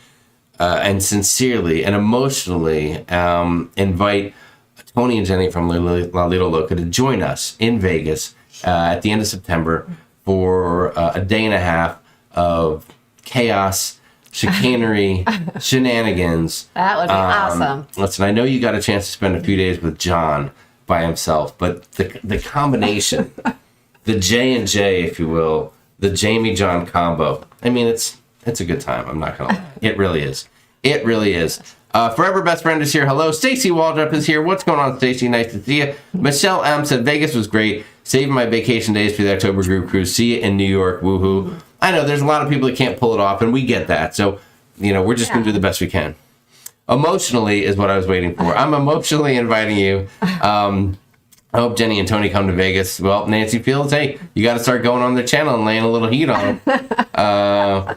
B: and sincerely and emotionally, invite Tony and Jenny from La Little Loca to join us in Vegas at the end of September for a day and a half of chaos, chicanery, shenanigans.
D: That would be awesome.
B: Listen, I know you got a chance to spend a few days with John by himself, but the combination, the J&J, if you will, the Jamie John combo. I mean, it's a good time. I'm not gonna lie. It really is. It really is. Forever Best Friend is here. Hello. Stacy Waldrop is here. What's going on, Stacy? Nice to see you. Michelle M said Vegas was great. Saving my vacation days for the October group cruise. See you in New York. Woohoo. I know there's a lot of people that can't pull it off, and we get that. So, we're just going to do the best we can. Emotionally is what I was waiting for. I'm emotionally inviting you. I hope Jenny and Tony come to Vegas. Well, Nancy Fields, hey, you got to start going on their channel and laying a little heat on them.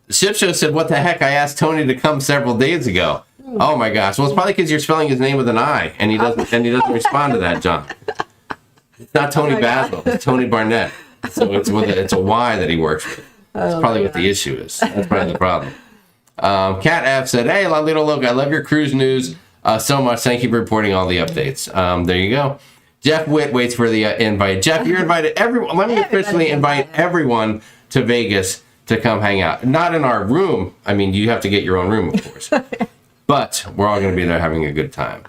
B: Ship Show said, what the heck? I asked Tony to come several days ago. Oh, my gosh. Well, it's probably because you're spelling his name with an I, and he doesn't respond to that, John. It's not Tony Basil. It's Tony Barnett. So it's a Y that he works with. That's probably what the issue is. That's probably the problem. Kat F said, hey, La Little Loca, I love your cruise news so much. Thank you for reporting all the updates. There you go. Jeff Witt waits for the invite. Jeff, you're invited. Everyone. Let me officially invite everyone to Vegas to come hang out. Not in our room. I mean, you have to get your own room, of course. But we're all going to be there having a good time.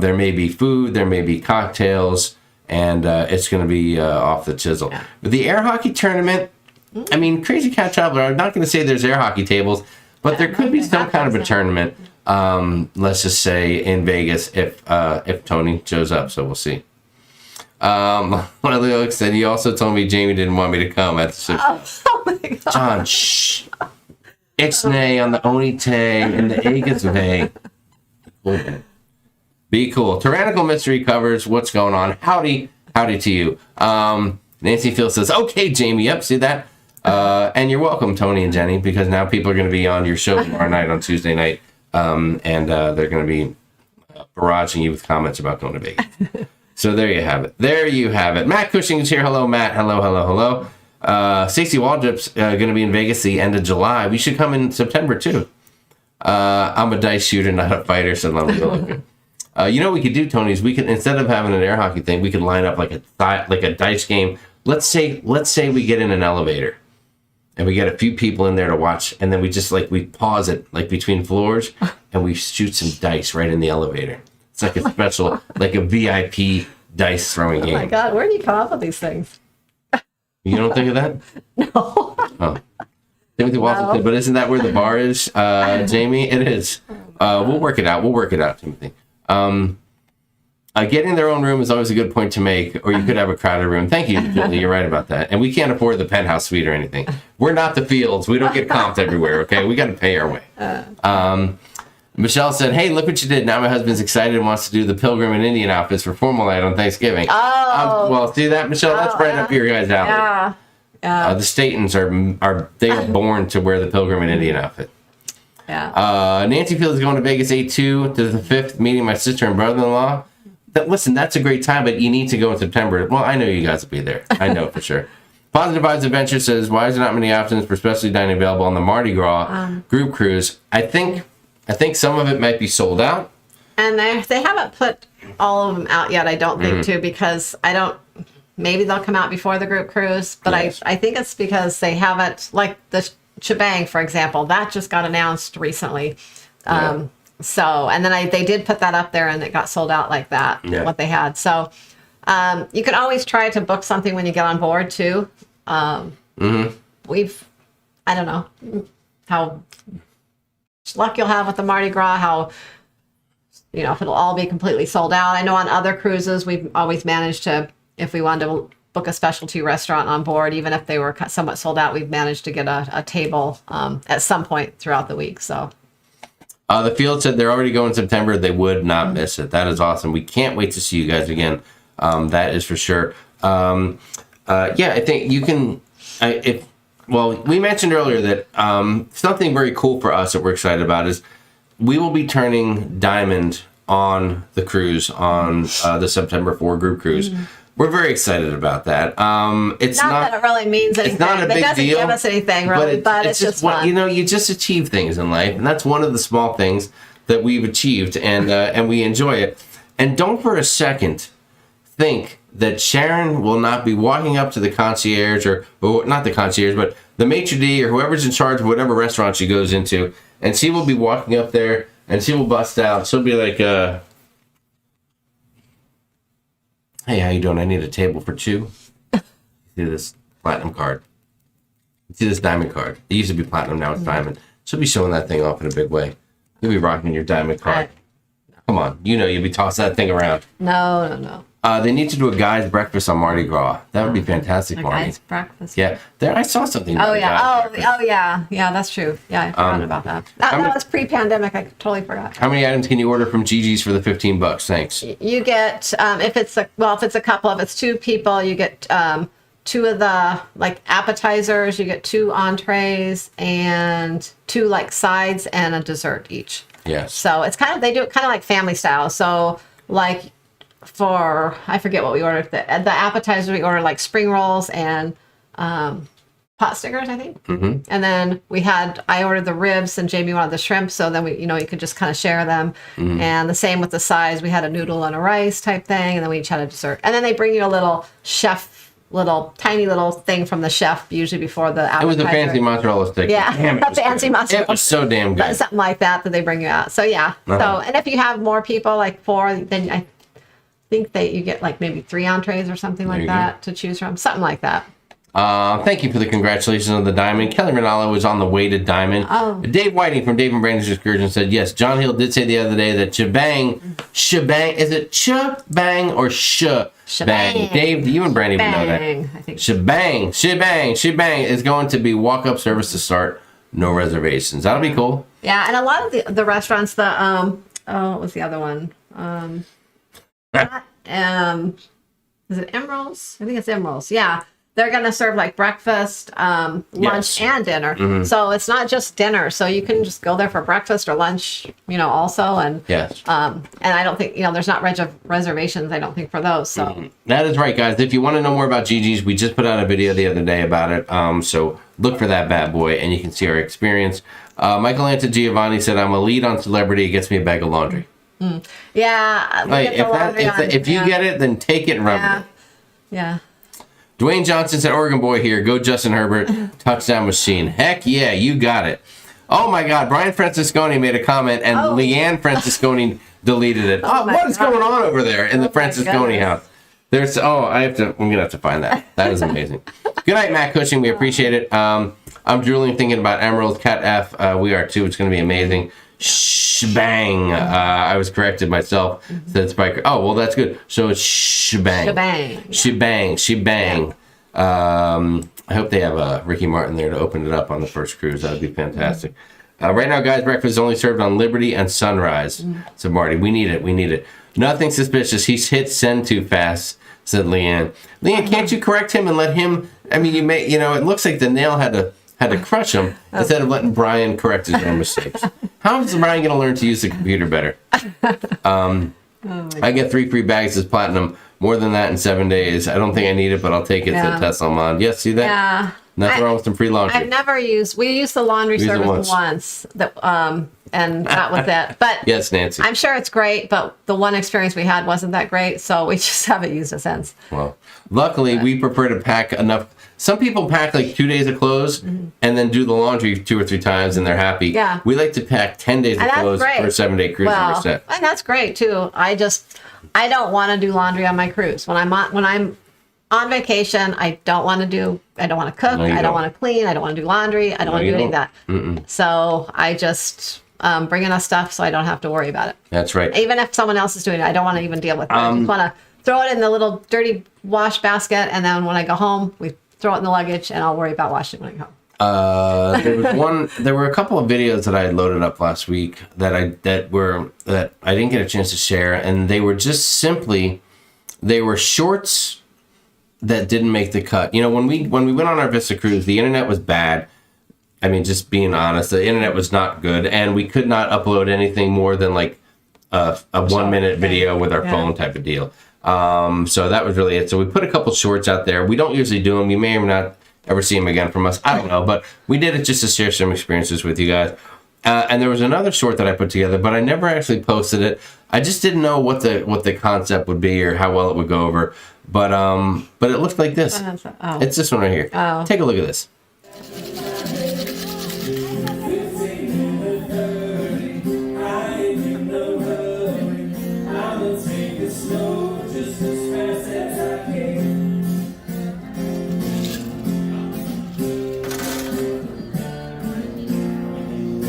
B: There may be food. There may be cocktails. And it's going to be off the chisel. Yeah. But the air hockey tournament, I mean, Crazy Cat Traveler, I'm not going to say there's air hockey tables, but there could be some kind of a tournament, let's just say, in Vegas if Tony shows up. So we'll see. One of the folks said, he also told me Jamie didn't want me to come at the show. Oh my God. John, shh. Ixnay on the Onite and the Agazve. Be cool. Tyrannical Mystery covers what's going on. Howdy to you. Nancy Field says, okay, Jamie. Yep, see that? And you're welcome, Tony and Jenny, because now people are going to be on your show tomorrow night on Tuesday night. And they're going to be barraging you with comments about going to Vegas. So there you have it. Matt Cushing is here. Hello, Matt. Hello. Stacey Waldrop's going to be in Vegas the end of July. We should come in September, too. I'm a dice shooter, not a fighter, said Lovely. You know what we could do, Tony, is we could, instead of having an air hockey thing, we could line up like a dice game. Let's say we get in an elevator and we get a few people in there to watch, and then we just we pause it between floors and we shoot some dice right in the elevator. It's like a special, like a VIP dice throwing game.
D: Oh my God, where do you come up with these things?
B: You don't think of that?
D: No.
B: Oh. Timothy Walton said, but isn't that where the bar is, Jamie? It is. We'll work it out, Timothy. Getting their own room is always a good point to make, or you could have a crowded room. Thank you, Julie. You're right about that. And we can't afford the penthouse suite or anything. We're not the Fields. We don't get comped everywhere, okay? We got to pay our way. Michelle said, hey, look what you did. Now my husband's excited and wants to do the Pilgrim and Indian outfits for formal night on Thanksgiving. Oh. Well, see that, Michelle? That's right up your guys' alley. Yeah. The Statons are born to wear the Pilgrim and Indian outfit. Yeah. Nancy Fields is going to Vegas 8-2 to the 5th, meeting my sister and brother-in-law. Listen, that's a great time, but you need to go in September. Well, I know you guys will be there. I know for sure. Positive Vibes Adventure says, why is there not many options for specialty dining available on the Mardi Gras group cruise? I think some of it might be sold out.
D: And they haven't put all of them out yet, I don't think, too, because maybe they'll come out before the group cruise, but yes. I think it's because they haven't, like the shebang, for example, that just got announced recently. So, and then they did put that up there and it got sold out like that, what they had. So, you can always try to book something when you get on board too. I don't know how much luck you'll have with the Mardi Gras, how, if it'll all be completely sold out. I know on other cruises, we've always managed to if we wanted to book a specialty restaurant on board, even if they were somewhat sold out, we've managed to get a table at some point throughout the week. So
B: the field said they're already going in September. They would not miss it. That is awesome. We can't wait to see you guys again. That is for sure. Yeah, I think you can. We mentioned earlier that something very cool for us that we're excited about is we will be turning diamond on the cruise on the September 4 group cruise. We're very excited about that. It's not
D: that it really means anything.
B: It's not a big
D: it doesn't
B: deal,
D: give us anything really, but it's just fun.
B: You just achieve things in life, and that's one of the small things that we've achieved, and we enjoy it. And don't for a second think that Sharon will not be walking up to the concierge, or not the concierge, but the maitre d' or whoever's in charge of whatever restaurant she goes into, and she will be walking up there, and she will bust out. She'll be like, hey, how you doing? I need a table for 2. See this platinum card. See this diamond card. It used to be platinum, now it's diamond. She'll be showing that thing off in a big way. You'll be rocking your diamond card. Come on, you'll be tossing that thing around.
D: No.
B: They need to do a guy's breakfast on Mardi Gras. That would be fantastic, Marty.
D: Guy's breakfast.
B: Yeah, there. I saw something.
D: Oh
B: about
D: yeah.
B: a guy's breakfast.
D: Yeah. That's true. Yeah, I forgot about that. That was pre-pandemic. I totally forgot.
B: How many items can you order from Gigi's for the $15? Thanks.
D: You get if it's a couple, if it's 2 people, you get 2 of the appetizers. You get 2 entrees and 2 sides and a dessert each.
B: Yes.
D: So it's they do it kind of like family style. So for I forget what we ordered. The appetizer we ordered spring rolls and pot stickers, I think. Mm-hmm. And then I ordered the ribs and Jamie wanted the shrimp. So then we, you could just kind of share them. Mm-hmm. And the same with the sides. We had a noodle and a rice type thing. And then we each had a dessert. And then they bring you a little tiny little thing from the chef usually before the appetizer.
B: It was a fancy mozzarella stick.
D: Yeah,
B: Damn,
D: a fancy mozzarella.
B: It was so damn good.
D: Something like that they bring you out. So yeah. So and if you have more people, 4, then I think you get maybe 3 entrees or something like that to choose from. Something like that.
B: Thank you for the congratulations on the diamond. Kelly Rinaldo was on the way to diamond. Oh. Dave Whiting from Dave and Brandon's Excursion said, yes, John Hill did say the other day that shebang, is it sh-bang or sh-bang? Dave, you and Brandy would know that. I think shebang is going to be walk-up service to start, no reservations. That'll be cool.
D: Yeah, and a lot of the restaurants, what was the other one? Is it Emeralds? I think it's Emeralds. Yeah. They're going to serve breakfast, lunch, and dinner. Mm-hmm. So it's not just dinner. So you can just go there for breakfast or lunch, also. And
B: yes.
D: And I don't think, there's not reservations, I don't think, for those. So
B: That is right, guys. If you want to know more about Gigi's, we just put out a video the other day about it. So look for that bad boy and you can see our experience. Michael Giovanni said, I'm a lead on celebrity. It gets me a bag of laundry.
D: Mm. Yeah.
B: If you get it, then take it and run with it.
D: Yeah.
B: Dwayne Johnson said, Oregon boy here. Go Justin Herbert. Touchdown machine. Heck yeah, you got it. Oh my God. Brian Francisconi made a comment and Leanne Francisconi deleted it. What is going on over there in the Francisconi house? I'm going to have to find that. That is amazing. Good night, Matt Cushing. We appreciate it. I'm drooling thinking about Emerald Cat F. We are too. It's going to be amazing. Shebang. I was corrected myself. Said Spiker. Oh, well, that's good. So it's shebang. Shebang. I hope they have Ricky Martin there to open it up on the first cruise. That would be fantastic. Right now, guys, breakfast is only served on Liberty and Sunrise. So, Marty, we need it. Nothing suspicious. He's hit send too fast, said Leanne. Leanne, can't you correct him and let him? I mean, it looks like the nail had to crush him instead of letting Brian correct his own mistakes. How is Brian going to learn to use the computer better? I get 3 free bags as platinum. More than that in 7 days. I don't think I need it, but I'll take it to test them on. Yes, see that? Yeah. Nothing wrong with some free laundry.
D: I've never used. We used the laundry service once. And that was it. But
B: yes, Nancy.
D: I'm sure it's great, but the one experience we had wasn't that great, so we just haven't used it since.
B: Well, luckily, we prefer to pack enough. Some people pack 2 days of clothes and then do the laundry 2 or 3 times and they're happy. Yeah. We like to pack 10 days of clothes for a 7-day cruise and we're set.
D: And that's great too. I don't want to do laundry on my cruise. When I'm on vacation, I don't want to cook, I don't want to clean, I don't want to do laundry, I don't want to do any of that. So I just bring enough stuff so I don't have to worry about it.
B: That's right.
D: Even if someone else is doing it, I don't want to even deal with it. I just want to throw it in the little dirty wash basket, and then when I go home, we throw it in the luggage, and I'll worry about washing it when I go home.
B: There were a couple of videos that I had loaded up last week that I didn't get a chance to share, and they were just simply, they were shorts that didn't make the cut. You know, when we went on our Vista cruise, the internet was bad. I mean, just being honest, the internet was not good, and we could not upload anything more than like a 1 minute video with our phone type of deal. So that was really it. So we put a couple shorts out there. We don't usually do them. You may or not ever see them again from us. I don't know, but we did it just to share some experiences with you guys. And there was another short that I put together, but I never actually posted it. I just didn't know what the concept would be or how well it would go over. But it looked like this.
D: Oh.
B: It's this one right here.
D: Oh.
B: Take a look at this.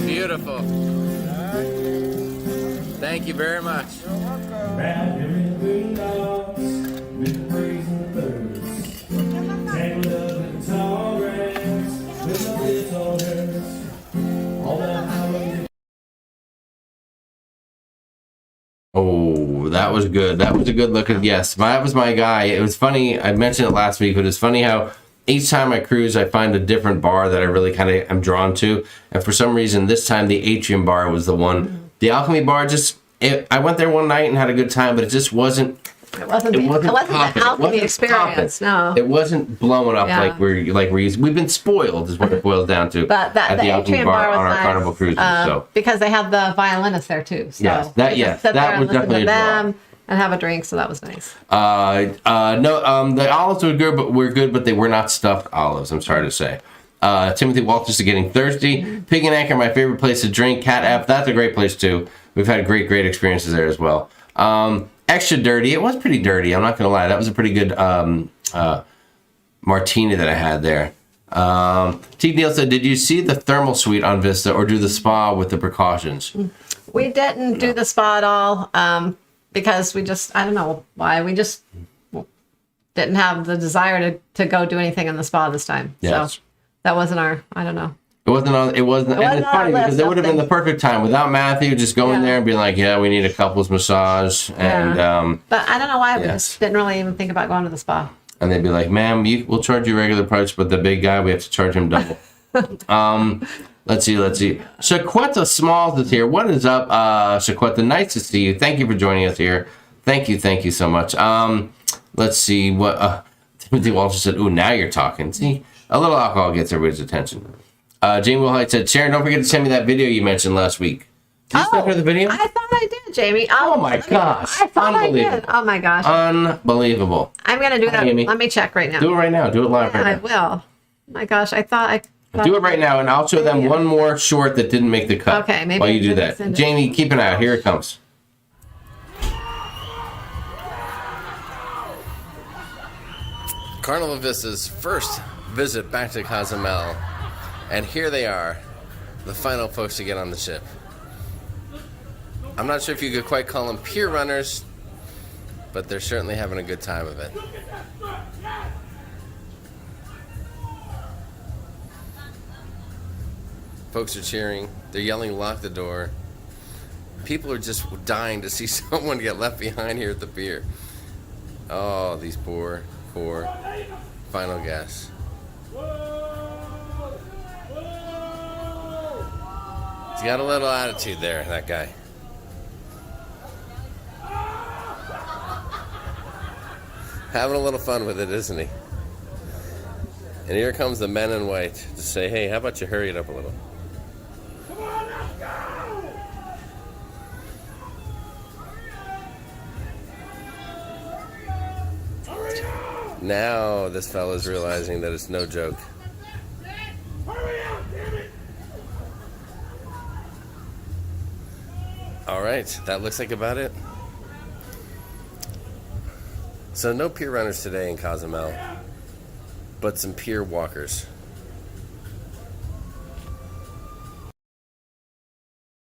B: Beautiful. Thank you very much. Oh, that was good. That was a good look at, yes. That was my guy. It was funny. I mentioned it last week, but it's funny how each time I cruise, I find a different bar that I really kind of am drawn to. And for some reason, this time the Atrium bar was the one. The Alchemy bar I went there one night and had a good time, but it just wasn't.
D: It wasn't the alchemy experience. No,
B: it wasn't blowing up like we're used. We've been spoiled, is what it boils down to.
D: But
B: at the
D: Atrium bar was
B: on our
D: nice,
B: Carnival cruises,
D: because they have the violinists there too. So
B: that was definitely a draw.
D: And have a drink, so that was nice.
B: The olives were good, but they were not stuffed olives. I'm sorry to say. Timothy Walters is getting thirsty. Pig and Anchor, my favorite place to drink. Cat F, that's a great place too. We've had great experiences there as well. Extra dirty. It was pretty dirty. I'm not gonna lie. That was a pretty good martini that I had there. T. Neal said, "Did you see the thermal suite on Vista or do the spa with the precautions?"
D: We didn't do the spa at all because we just, I don't know why, we just didn't have the desire to go do anything in the spa this time.
B: Yes.
D: So that wasn't our, I don't know.
B: It wasn't, and it's funny because it would have been the perfect time without Matthew just going there and being like, yeah, we need a couples massage. And,
D: but I don't know why we just didn't really even think about going to the spa.
B: And they'd be like, ma'am, we'll charge you regular price, but the big guy, we have to charge him double. Let's see. Shaquetta Smalls is here. What is up, Shaquetta? Nice to see you. Thank you for joining us here. Thank you so much. Let's see what Timothy Walter said. Ooh, now you're talking. See, a little alcohol gets everybody's attention. Jamie Wilhite said, Sharon, don't forget to send me that video you mentioned last week. Did you send her the video?
D: I thought I did, Jamie.
B: Oh my gosh.
D: I thought I did. Oh my gosh.
B: Unbelievable.
D: I'm going to do that.
B: Amy.
D: Let me check right now.
B: Do it right now. Do it live right now.
D: I will. My gosh, I thought
B: do it right now, and I'll show them one more short that didn't make the cut.
D: Okay, maybe
B: while you do that. Jamie, keep an eye out. Here it comes. Carnival Vista's first visit back to Cozumel. And here they are, the final folks to get on the ship. I'm not sure if you could quite call them pier runners, but they're certainly having a good time of it. Folks are cheering. They're yelling, lock the door. People are just dying to see someone get left behind here at the pier. Oh, these poor final guests. He's got a little attitude there, that guy. Having a little fun with it, isn't he? And here comes the men in white to say, hey, how about you hurry it up a little? Come on, let's go! Now this fella's realizing that it's no joke. All right, that looks like about it. So no pier runners today in Cozumel, but some pier walkers.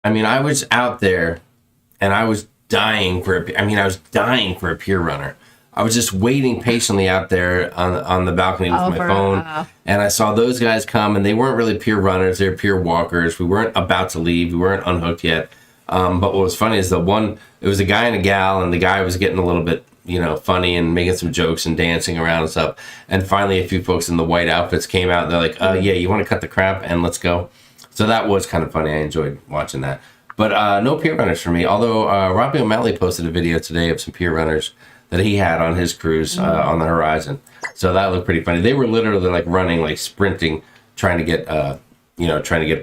B: I mean, I was out there and I was dying for a pier runner. I was just waiting patiently out there on the balcony with my phone, and I saw those guys come, and they weren't really Pier runners; they were Pier walkers. We weren't about to leave; we weren't unhooked yet. But what was funny is it was a guy and a gal, and the guy was getting a little bit, funny and making some jokes and dancing around and stuff. And finally, a few folks in the white outfits came out, and they're like, "Yeah, you want to cut the crap and let's go." So that was kind of funny. I enjoyed watching that. But no Pier runners for me. Although Robbie O'Malley posted a video today of some Pier runners that he had on his cruise on the horizon. So that looked pretty funny. They were literally like running, like sprinting, trying to get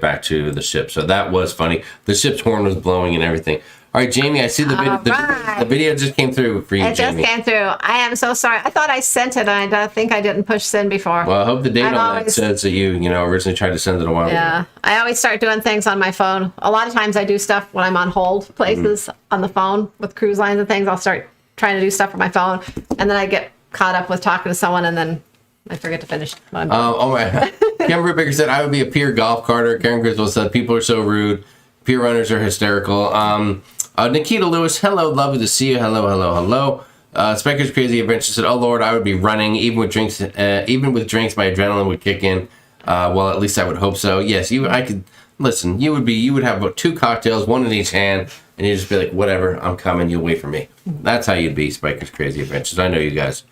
B: back to the ship. So that was funny. The ship's horn was blowing and everything. All right, Jamie, I see the video just came through for you, Jamie.
D: It just came through. I am so sorry. I thought I sent it, and I think I didn't push send before.
B: Well, I hope the date on that says that you originally tried to send it a while ago.
D: Yeah, I always start doing things on my phone. A lot of times I do stuff when I'm on hold places on the phone with cruise lines and things. I'll start trying to do stuff on my phone, and then I get caught up with talking to someone, and then I forget to finish what I'm doing.
B: Oh my! Karen Brubaker said I would be a Pier golf carter. Karen Griswold said people are so rude. Pier runners are hysterical. Nikita Lewis, hello, lovely to see you. Hello. Specker's Crazy Adventure said, "Oh Lord, I would be running even with drinks. My adrenaline would kick in. Well, at least I would hope so. Yes, I could listen. You would have about 2 cocktails, 1 in each hand, and you'd just be like, whatever, I'm coming. You'll wait for me. That's how you'd be, Specker's Crazy Adventures. I know you guys.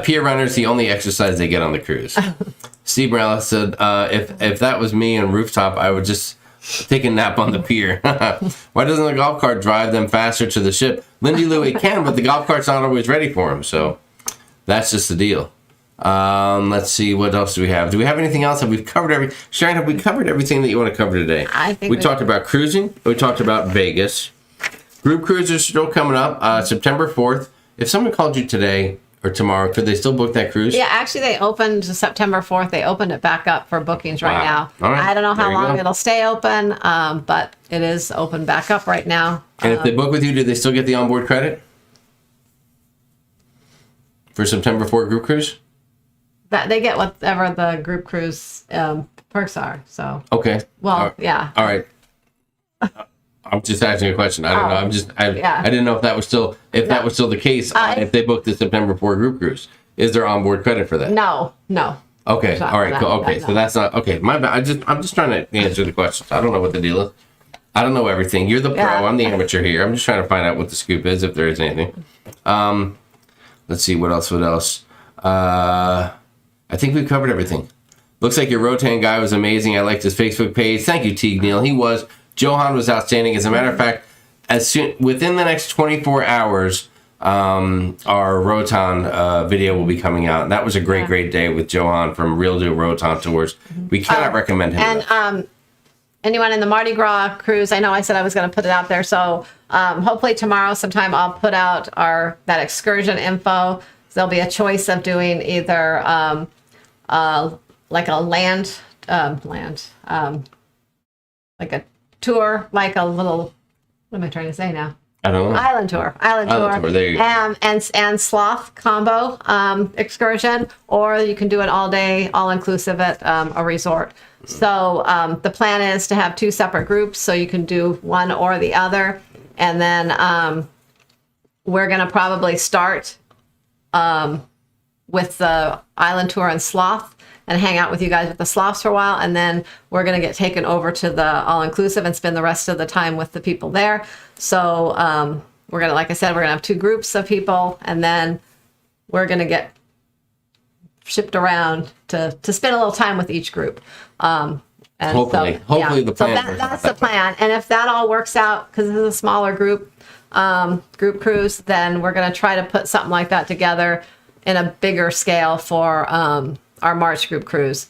B: Pier runners, the only exercise they get on the cruise." Steve Morales said, "If that was me on rooftop, I would just take a nap on the pier." Why doesn't the golf cart drive them faster to the ship? Lindy Lou, it can, but the golf cart's not always ready for them. So that's just the deal. Let's see, what else do we have? Do we have anything else? Have we covered Sharon, have we covered everything that you want to cover today?
D: I think
B: we talked about cruising. We talked about Vegas. Group cruises are still coming up, September 4th. If someone called you today or tomorrow, could they still book that cruise?
D: Yeah, actually, they opened September 4th. They opened it back up for bookings right now.
B: All right.
D: I don't know how long it'll stay open, but it is open back up right now.
B: And if they book with you, do they still get the onboard credit for September 4 group cruise?
D: That they get whatever the group cruise perks are. So
B: okay.
D: Well, yeah.
B: All right. I'm just asking a question. I don't know. I didn't know if that was still the case if they booked the September 4 group cruise. Is there onboard credit for that?
D: No.
B: Okay. All right. Cool. Okay. So that's not okay. My bad. I'm just trying to answer the questions. I don't know what the deal is. I don't know everything. You're the pro. I'm the amateur here. I'm just trying to find out what the scoop is, if there is anything. Let's see what else. I think we've covered everything. Looks like your Rotan guy was amazing. I liked his Facebook page. Thank you, Teague Neal. He was. Johan was outstanding. As a matter of fact, within the next 24 hours, our Rotan video will be coming out. And that was a great day with Johan from Real Deal Rotan Tours. We cannot recommend him enough.
D: Anyone in the Mardi Gras cruise, I know I said I was going to put it out there. So hopefully tomorrow sometime I'll put out that excursion info. So there'll be a choice of doing either like a land, like a tour, like a little, what am I trying to say now?
B: I don't know.
D: Island tour.
B: There you go.
D: And sloth combo excursion, or you can do an all day, all inclusive at a resort. So the plan is to have 2 separate groups, so you can do one or the other. And then we're going to probably start with the island tour and sloth, and hang out with you guys with the sloths for a while, and then we're going to get taken over to the all-inclusive and spend the rest of the time with the people there. So we're going to, like I said, we're going to have 2 groups of people, and then we're going to get shipped around to spend a little time with each group. And
B: hopefully the plan.
D: So that's the plan. And if that all works out, because this is a smaller group cruise, then we're going to try to put something like that together in a bigger scale for our March group cruise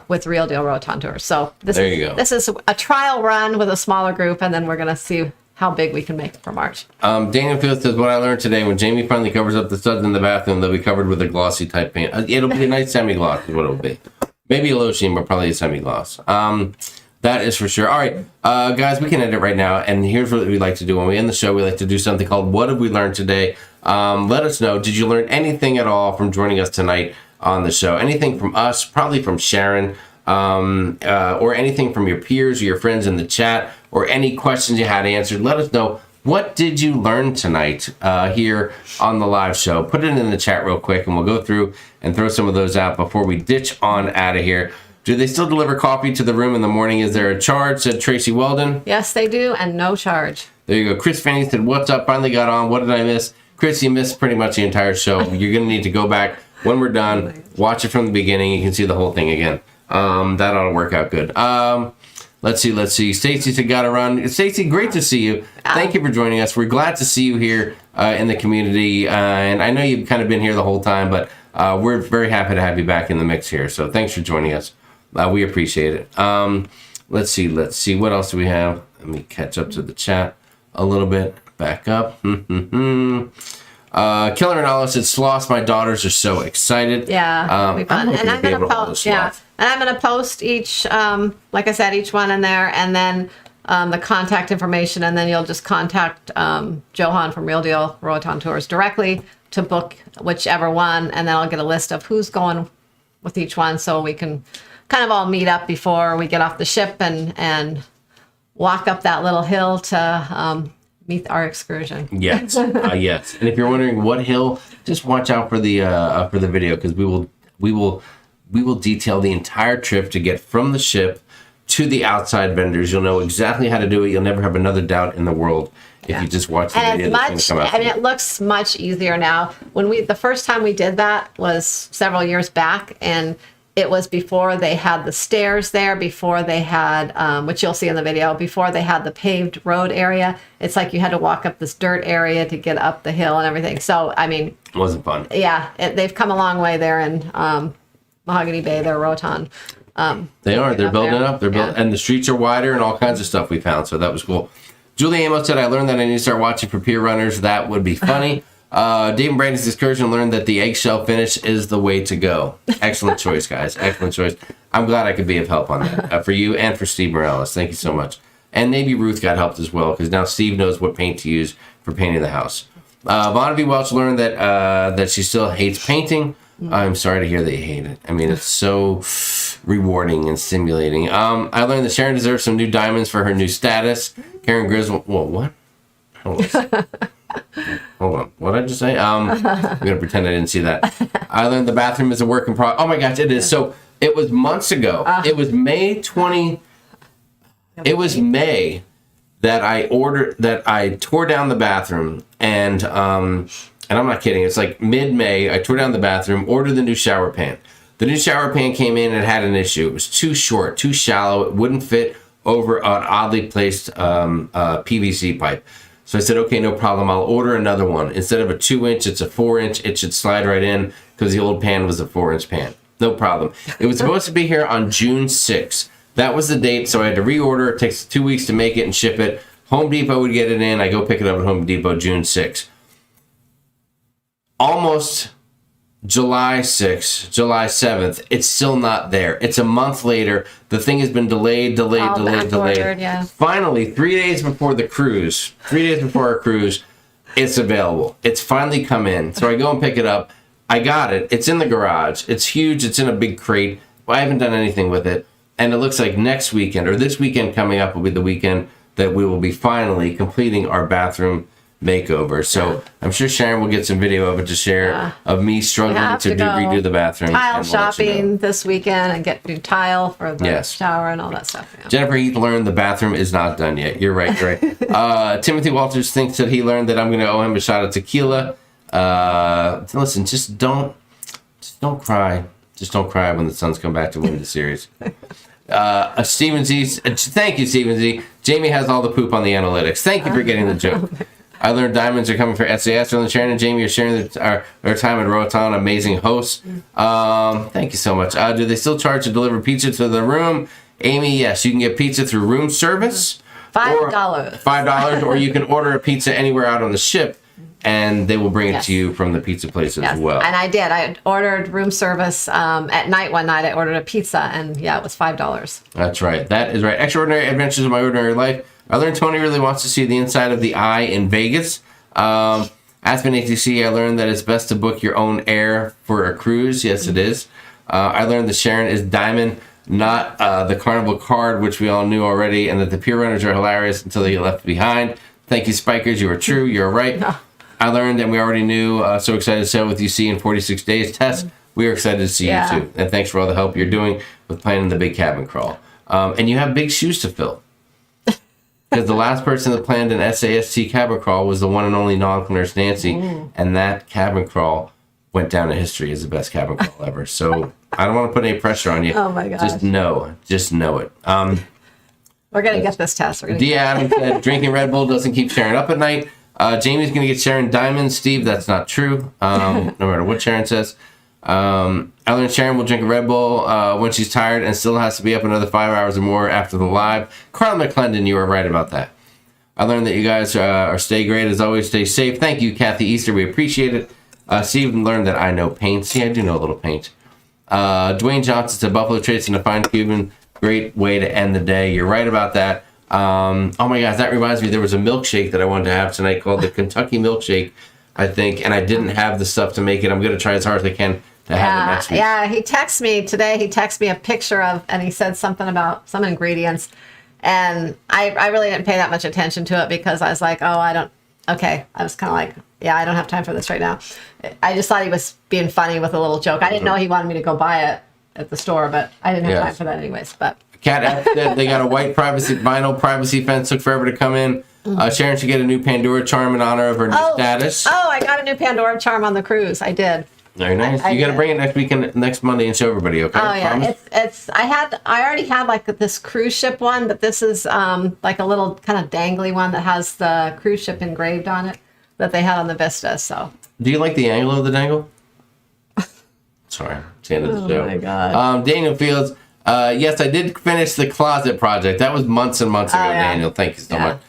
D: with Real Deal Rotan Tours. So this is a trial run with a smaller group, and then we're going to see how big we can make it for March.
B: Daniel Field says, what I learned today, when Jamie finally covers up the studs in the bathroom, they'll be covered with a glossy type paint. It'll be a nice semi-gloss is what it'll be. Maybe a lotion, but probably a semi-gloss. That is for sure. All right, guys, we can end it right now. And here's what we like to do. When we end the show, we like to do something called What Have We Learned Today? Let us know. Did you learn anything at all from joining us tonight on the show? Anything from us, probably from Sharon, or anything from your peers or your friends in the chat, or any questions you had answered? Let us know. What did you learn tonight here on the live show? Put it in the chat real quick, and we'll go through and throw some of those out before we ditch on out of here. Do they still deliver coffee to the room in the morning? Is there a charge? Said Tracy Weldon.
D: Yes, they do, and no charge.
B: There you go. Chris Fanny said, what's up? Finally got on. What did I miss? Chris, you missed pretty much the entire show. You're going to need to go back when we're done. Watch it from the beginning. You can see the whole thing again. That ought to work out good. Let's see. Stacy said, gotta run. Stacy, great to see you. Thank you for joining us. We're glad to see you here in the community. And I know you've kind of been here the whole time, but we're very happy to have you back in the mix here. So thanks for joining us. We appreciate it. Let's see. What else do we have? Let me catch up to the chat a little bit. Back up. Killer Ronaldo said, sloths, my daughters are so excited.
D: Yeah, it'll be fun. And I'm going to post,
B: and
D: I'm going to post each, like I said, each one in there, and then the contact information, and then you'll just contact Johan from Real Deal Roatan Tours directly to book whichever one, and then I'll get a list of who's going with each one, so we can kind of all meet up before we get off the ship and walk up that little hill to meet our excursion.
B: Yes, yes. And if you're wondering what hill, just watch out for the video, because we will detail the entire trip to get from the ship to the outside vendors. You'll know exactly how to do it. You'll never have another doubt in the world if you just watch the video.
D: It looks much easier now. The first time we did that was several years back, and it was before they had the stairs there, before they had, which you'll see in the video, before they had the paved road area. It's like you had to walk up this dirt area to get up the hill and everything. So, I mean...
B: It wasn't fun.
D: Yeah, they've come a long way there in Mahogany Bay, they're Roatan.
B: They are. They're building it up. They're building, and the streets are wider and all kinds of stuff we found. So that was cool. Julie Amos said, I learned that I need to start watching for Pier runners. That would be funny. David Brady's excursion learned that the eggshell finish is the way to go. Excellent choice, guys. Excellent choice. I'm glad I could be of help on that for you and for Steve Morales. Thank you so much. And maybe Ruth got helped as well, because now Steve knows what paint to use for painting the house. Bonavie Welch learned that she still hates painting. I'm sorry to hear that you hate it. I mean, it's so rewarding and stimulating. I learned that Sharon deserves some new diamonds for her new status. Karen Griswold. Well, what? Hold on. What did I just say? I'm going to pretend I didn't see that. I learned the bathroom is a work in progress. Oh my gosh, it is. So it was months ago. It was May 20. It was May that I tore down the bathroom, and I'm not kidding. It's like mid-May. I tore down the bathroom, ordered the new shower pan. The new shower pan came in and it had an issue. It was too short, too shallow. It wouldn't fit over an oddly placed PVC pipe. So I said, okay, no problem. I'll order another one. Instead of a 2-inch, it's a 4-inch. It should slide right in, because the old pan was a 4-inch pan. No problem. It was supposed to be here on June 6th. That was the date, so I had to reorder. It takes 2 weeks to make it and ship it. Home Depot would get it in. I go pick it up at Home Depot June 6th. Almost July 6th, July 7th, it's still not there. It's a month later. The thing has been delayed.
D: Yeah.
B: Finally, 3 days before our cruise, it's available. It's finally come in. So I go and pick it up. I got it. It's in the garage. It's huge. It's in a big crate. I haven't done anything with it. And it looks like next weekend, or this weekend coming up, will be the weekend that we will be finally completing our bathroom makeover. So I'm sure Sharon will get some video of it to share, of me struggling to redo the bathroom.
D: Tile shopping this weekend and get new tile for the shower and all that stuff. Yeah.
B: Jennifer Heath learned the bathroom is not done yet. You're right. Timothy Walters thinks that he learned that I'm going to owe him a shot of tequila. Listen, just don't cry. Just don't cry when the Suns come back to win the series. Stephen Z. Thank you, Stephen Z. Jamie has all the poop on the analytics. Thank you for getting the joke. I learned diamonds are coming for SAS. Sharon and Jamie are sharing their time at Roatan. Amazing hosts. Thank you so much. Do they still charge to deliver pizza to the room? Amy, yes. You can get pizza through room service.
D: $5.
B: $5, or you can order a pizza anywhere out on the ship, and they will bring it to you from the pizza place as well.
D: And I did. I ordered room service at night one night. I ordered a pizza, and it was $5.
B: That's right. That is right. Extraordinary Adventures of My Ordinary Life. I learned Tony really wants to see the inside of the eye in Vegas. Aspen ATC, I learned that it's best to book your own air for a cruise. Yes, it is. I learned that Sharon is Diamond, not the Carnival card, which we all knew already, and that the Pier runners are hilarious until they get left behind. Thank you, Spikers. You were true. You're right. I learned, and we already knew. So excited to sail with you. See you in 46 days. Tess, we are excited to see you too. And thanks for all the help you're doing with planning the big cabin crawl. And you have big shoes to fill. Because the last person that planned an SAST cabin crawl was the one and only nautical nurse Nancy, and that cabin crawl went down in history as the best cabin crawl ever. So I don't want to put any pressure on you.
D: Oh my gosh.
B: Just know it.
D: We're gonna get this test.
B: D. Adam said drinking Red Bull doesn't keep Sharon up at night. Jamie's gonna get Sharon diamonds. Steve, that's not true. No matter what Sharon says. I learned Sharon will drink a Red Bull when she's tired and still has to be up another 5 hours or more after the live. Carl McClendon, you were right about that. I learned that you guys are stay great as always. Stay safe. Thank you, Kathy Easter. We appreciate it. Steve learned that I know paint. See, I do know a little paint. Dwayne Johnson said Buffalo Trace and a fine Cuban. Great way to end the day. You're right about that. Oh my gosh, that reminds me. There was a milkshake that I wanted to have tonight called the Kentucky Milkshake, I think, and I didn't have the stuff to make it. I'm going to try as hard as I can to have it next week.
D: Yeah, he texted me today. He texted me a picture of, and he said something about some ingredients. And I really didn't pay that much attention to it because I was like, I was kind of like, I don't have time for this right now. I just thought he was being funny with a little joke. I didn't know he wanted me to go buy it at the store, but I didn't have time for that anyways. But
B: Cat F said they got a white vinyl privacy fence. Took forever to come in. Sharon should get a new Pandora charm in honor of her new status.
D: Oh, I got a new Pandora charm on the cruise. I did.
B: Very nice. You got to bring it next Monday and show everybody. Okay.
D: Oh yeah, promise? I already had like this cruise ship one, but this is like a little kind of dangly one that has the cruise ship engraved on it that they had on the Vista. So.
B: Do you like the angle of the dangle? Sorry, it's the end of the show.
D: Oh my god.
B: Daniel Fields. Yes, I did finish the closet project. That was months and months ago, Daniel. Thank you so much.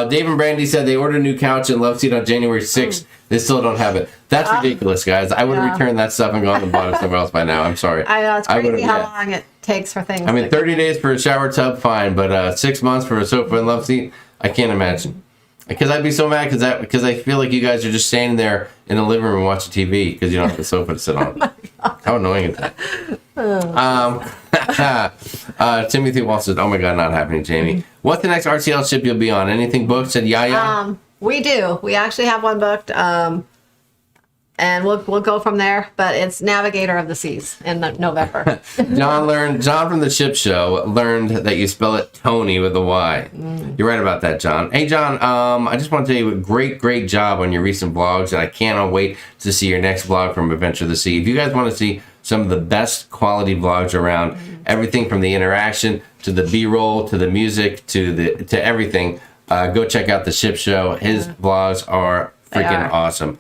B: Dave and Brandy said they ordered a new couch and love seat on January 6th. They still don't have it. That's ridiculous, guys. I would have returned that stuff and gone and bought it somewhere else by now. I'm sorry.
D: I know, it's crazy how long it takes for things.
B: I mean, 30 days for a shower tub, fine. But 6 months for a sofa and love seat, I can't imagine. Because I'd be so mad because I feel like you guys are just standing there in the living room watching TV because you don't have the sofa to sit on. How annoying is that? Timothy Wall said, "Oh my God, not happening, Jamie. What's the next RCL ship you'll be on? Anything booked?" Said Yaya.
D: We do. We actually have one booked, and we'll go from there. But it's Navigator of the Seas in November.
B: John from the Ship Show learned that you spell it Tony with a Y. You're right about that, John. Hey, John. I just want to tell you, great job on your recent vlogs, and I cannot wait to see your next vlog from Adventure of the Sea. If you guys want to see some of the best quality vlogs around, everything from the interaction to the B-roll to the music to everything, go check out the Ship Show. His vlogs are freaking awesome.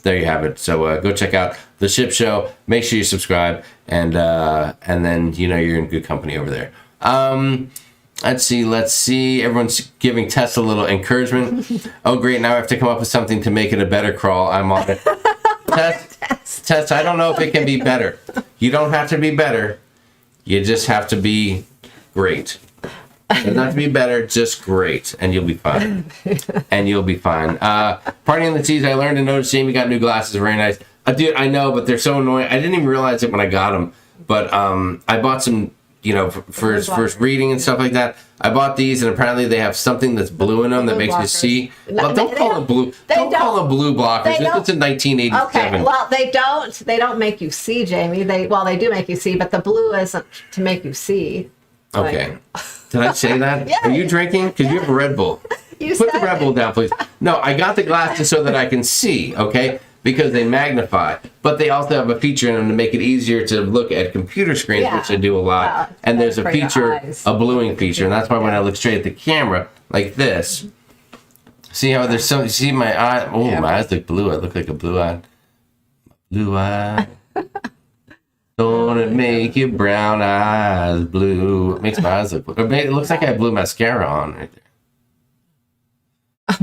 B: There you have it. So go check out the Ship Show. Make sure you subscribe, and then you're in good company over there. Let's see. Everyone's giving Tess a little encouragement. Oh, great! Now I have to come up with something to make it a better crawl. I'm on it. Tess, I don't know if it can be better. You don't have to be better. You just have to be great. It doesn't have to be better, just great, and you'll be fine. Party on the Seas, I learned to notice Jamie got new glasses. Very nice. Dude, I know, but they're so annoying. I didn't even realize it when I got them. But I bought some, for reading and stuff like that. I bought these, and apparently they have something that's blue in them that makes you see. Well, don't call them blue. Don't call them blue blockers. This is in 1987.
D: Okay, well, they don't make you see, Jamie. They do make you see, but the blue isn't to make you see.
B: Okay. Did I say that? Yeah. Are you drinking? Because you have a Red Bull. Put the Red Bull down, please. No, I got the glasses so that I can see, okay? Because they magnify. But they also have a feature in them to make it easier to look at computer screens, which I do a lot. Wow, and there's a feature, a bluing feature. And that's why when I look straight at the camera, like this, see how there's some, see my eye? Oh, my eyes look blue. I look like a blue-eyed. Blue-eyed. Don't it make your brown eyes blue? It makes my eyes look blue. It looks like I have blue mascara on right there.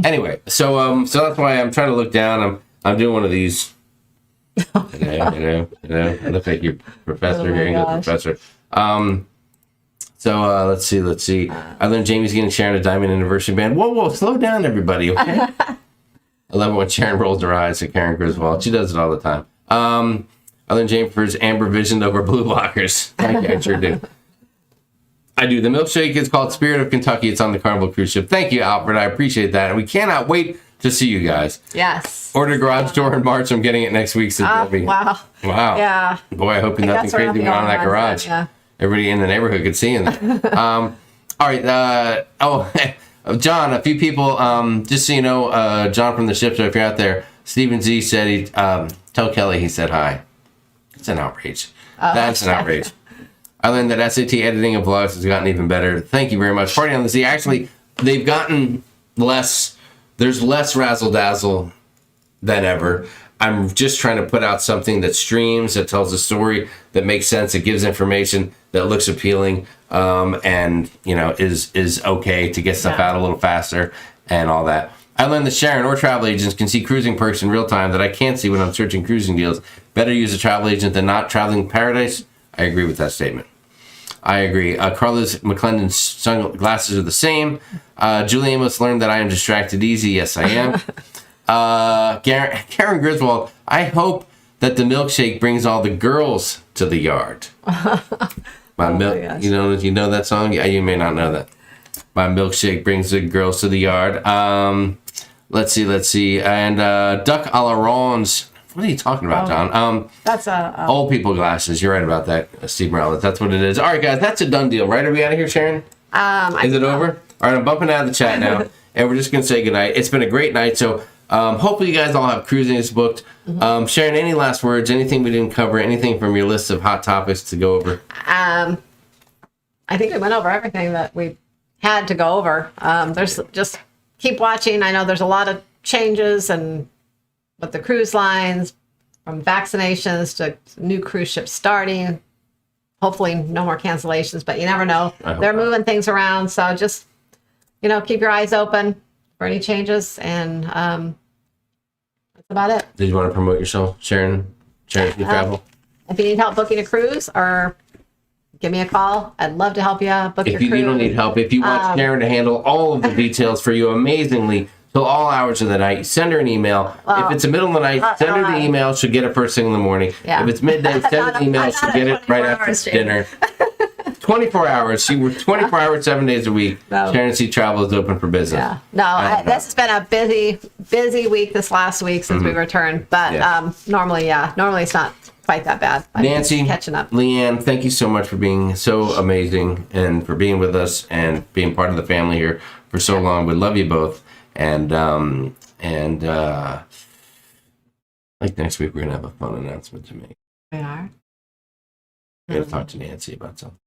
B: Anyway, so that's why I'm trying to look down. I'm doing one of these. I look like your professor, your English professor. So let's see. I learned Jamie's getting Sharon a diamond anniversary band. Whoa, slow down, everybody, okay? I love it when Sharon rolls her eyes at Karen Griswold. She does it all the time. I learned Jamie prefers amber vision over blue blockers. I sure do. I do. The milkshake is called Spirit of Kentucky. It's on the Carnival cruise ship. Thank you, Alfred. I appreciate that. And we cannot wait to see you guys.
D: Yes.
B: Order garage door in March. I'm getting it next week. So
D: Wow.
B: Wow.
D: Yeah.
B: Boy, I hope nothing
D: that's where
B: crazy went on in that garage.
D: Yeah.
B: Everybody in the neighborhood could see in there. All right. John, a few people, just so you know, John from the ship, so if you're out there, Stephen Z said, tell Kelly he said hi. It's an outrage. That's an outrage. I learned that SAT editing of vlogs has gotten even better. Thank you very much. Party on the Sea. Actually, they've gotten less. There's less razzle dazzle than ever. I'm just trying to put out something that streams, that tells a story, that makes sense, that gives information, that looks appealing, and is okay to get stuff out a little faster and all that. I learned that Sharon or travel agents can see cruising perks in real time that I can't see when I'm searching cruising deals. Better use a travel agent than not. Traveling paradise. I agree with that statement. I agree. Carlos McClendon's sunglasses are the same. Julie Amos learned that I am distracted easy. Yes, I am. Karen Griswold, I hope that the milkshake brings all the girls to the yard. My milk, you know that song? Yeah, you may not know that. My milkshake brings the girls to the yard. Let's see. And Duck a la Ronge. What are you talking about, John?
D: That's
B: old people glasses. You're right about that, Steve Morales. That's what it is. All right, guys, that's a done deal, right? Are we out of here, Sharon? Is it over? All right, I'm bumping out of the chat now, and we're just going to say goodnight. It's been a great night, so hopefully you guys all have cruising booked. Sharon, any last words? Anything we didn't cover? Anything from your list of hot topics to go over?
D: I think we went over everything that we had to go over. There's just keep watching. I know there's a lot of changes and with the cruise lines, from vaccinations to new cruise ships starting. Hopefully no more cancellations, but you never know. They're moving things around. So just, keep your eyes open for any changes. And that's about it.
B: Did you want to promote yourself, Sharon? Sharon, you travel?
D: If you need help booking a cruise or give me a call, I'd love to help you book your cruise.
B: If you don't need help, if you want Sharon to handle all of the details for you amazingly, till all hours of the night, send her an email. If it's the middle of the night, send her the email. She'll get it first thing in the morning.
D: Yeah.
B: If it's midday, send an email. She'll get it right after dinner. 24 hours. She works 24 hours, 7 days a week. Sharon Sea Travel is open for business.
D: Yeah. No, this has been a busy week this last week since we returned. But normally it's not quite that bad.
B: Nancy,
D: catching up.
B: Leanne, thank you so much for being so amazing and for being with us and being part of the family here for so long. We love you both. And like next week, we're going to have a fun announcement to make.
D: We are?
B: We're going to talk to Nancy about something.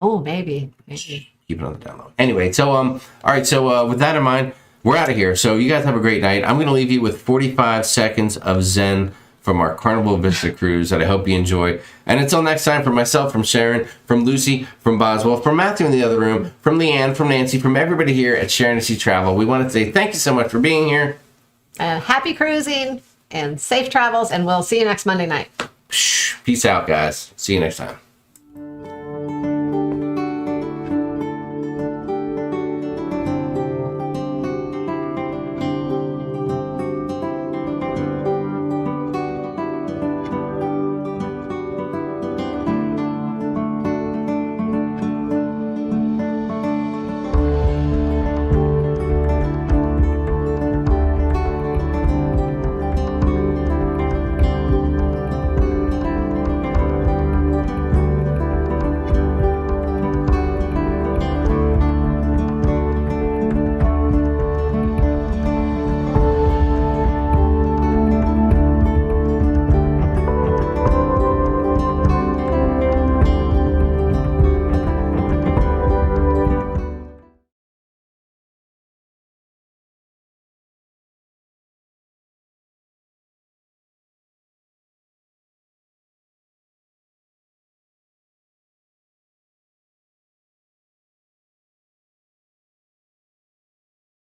D: Oh, maybe.
B: Keep it on the down low. Anyway, so, all right. So with that in mind, we're out of here. So you guys have a great night. I'm going to leave you with 45 seconds of Zen from our Carnival Vista cruise that I hope you enjoy. And until next time, from myself, from Sharon, from Lucy, from Boswell, from Matthew in the other room, from Leanne, from Nancy, from everybody here at Sharon and Sea Travel, we want to say thank you so much for being here.
D: Happy cruising and safe travels, and we'll see you next Monday night.
B: Peace out, guys. See you next time.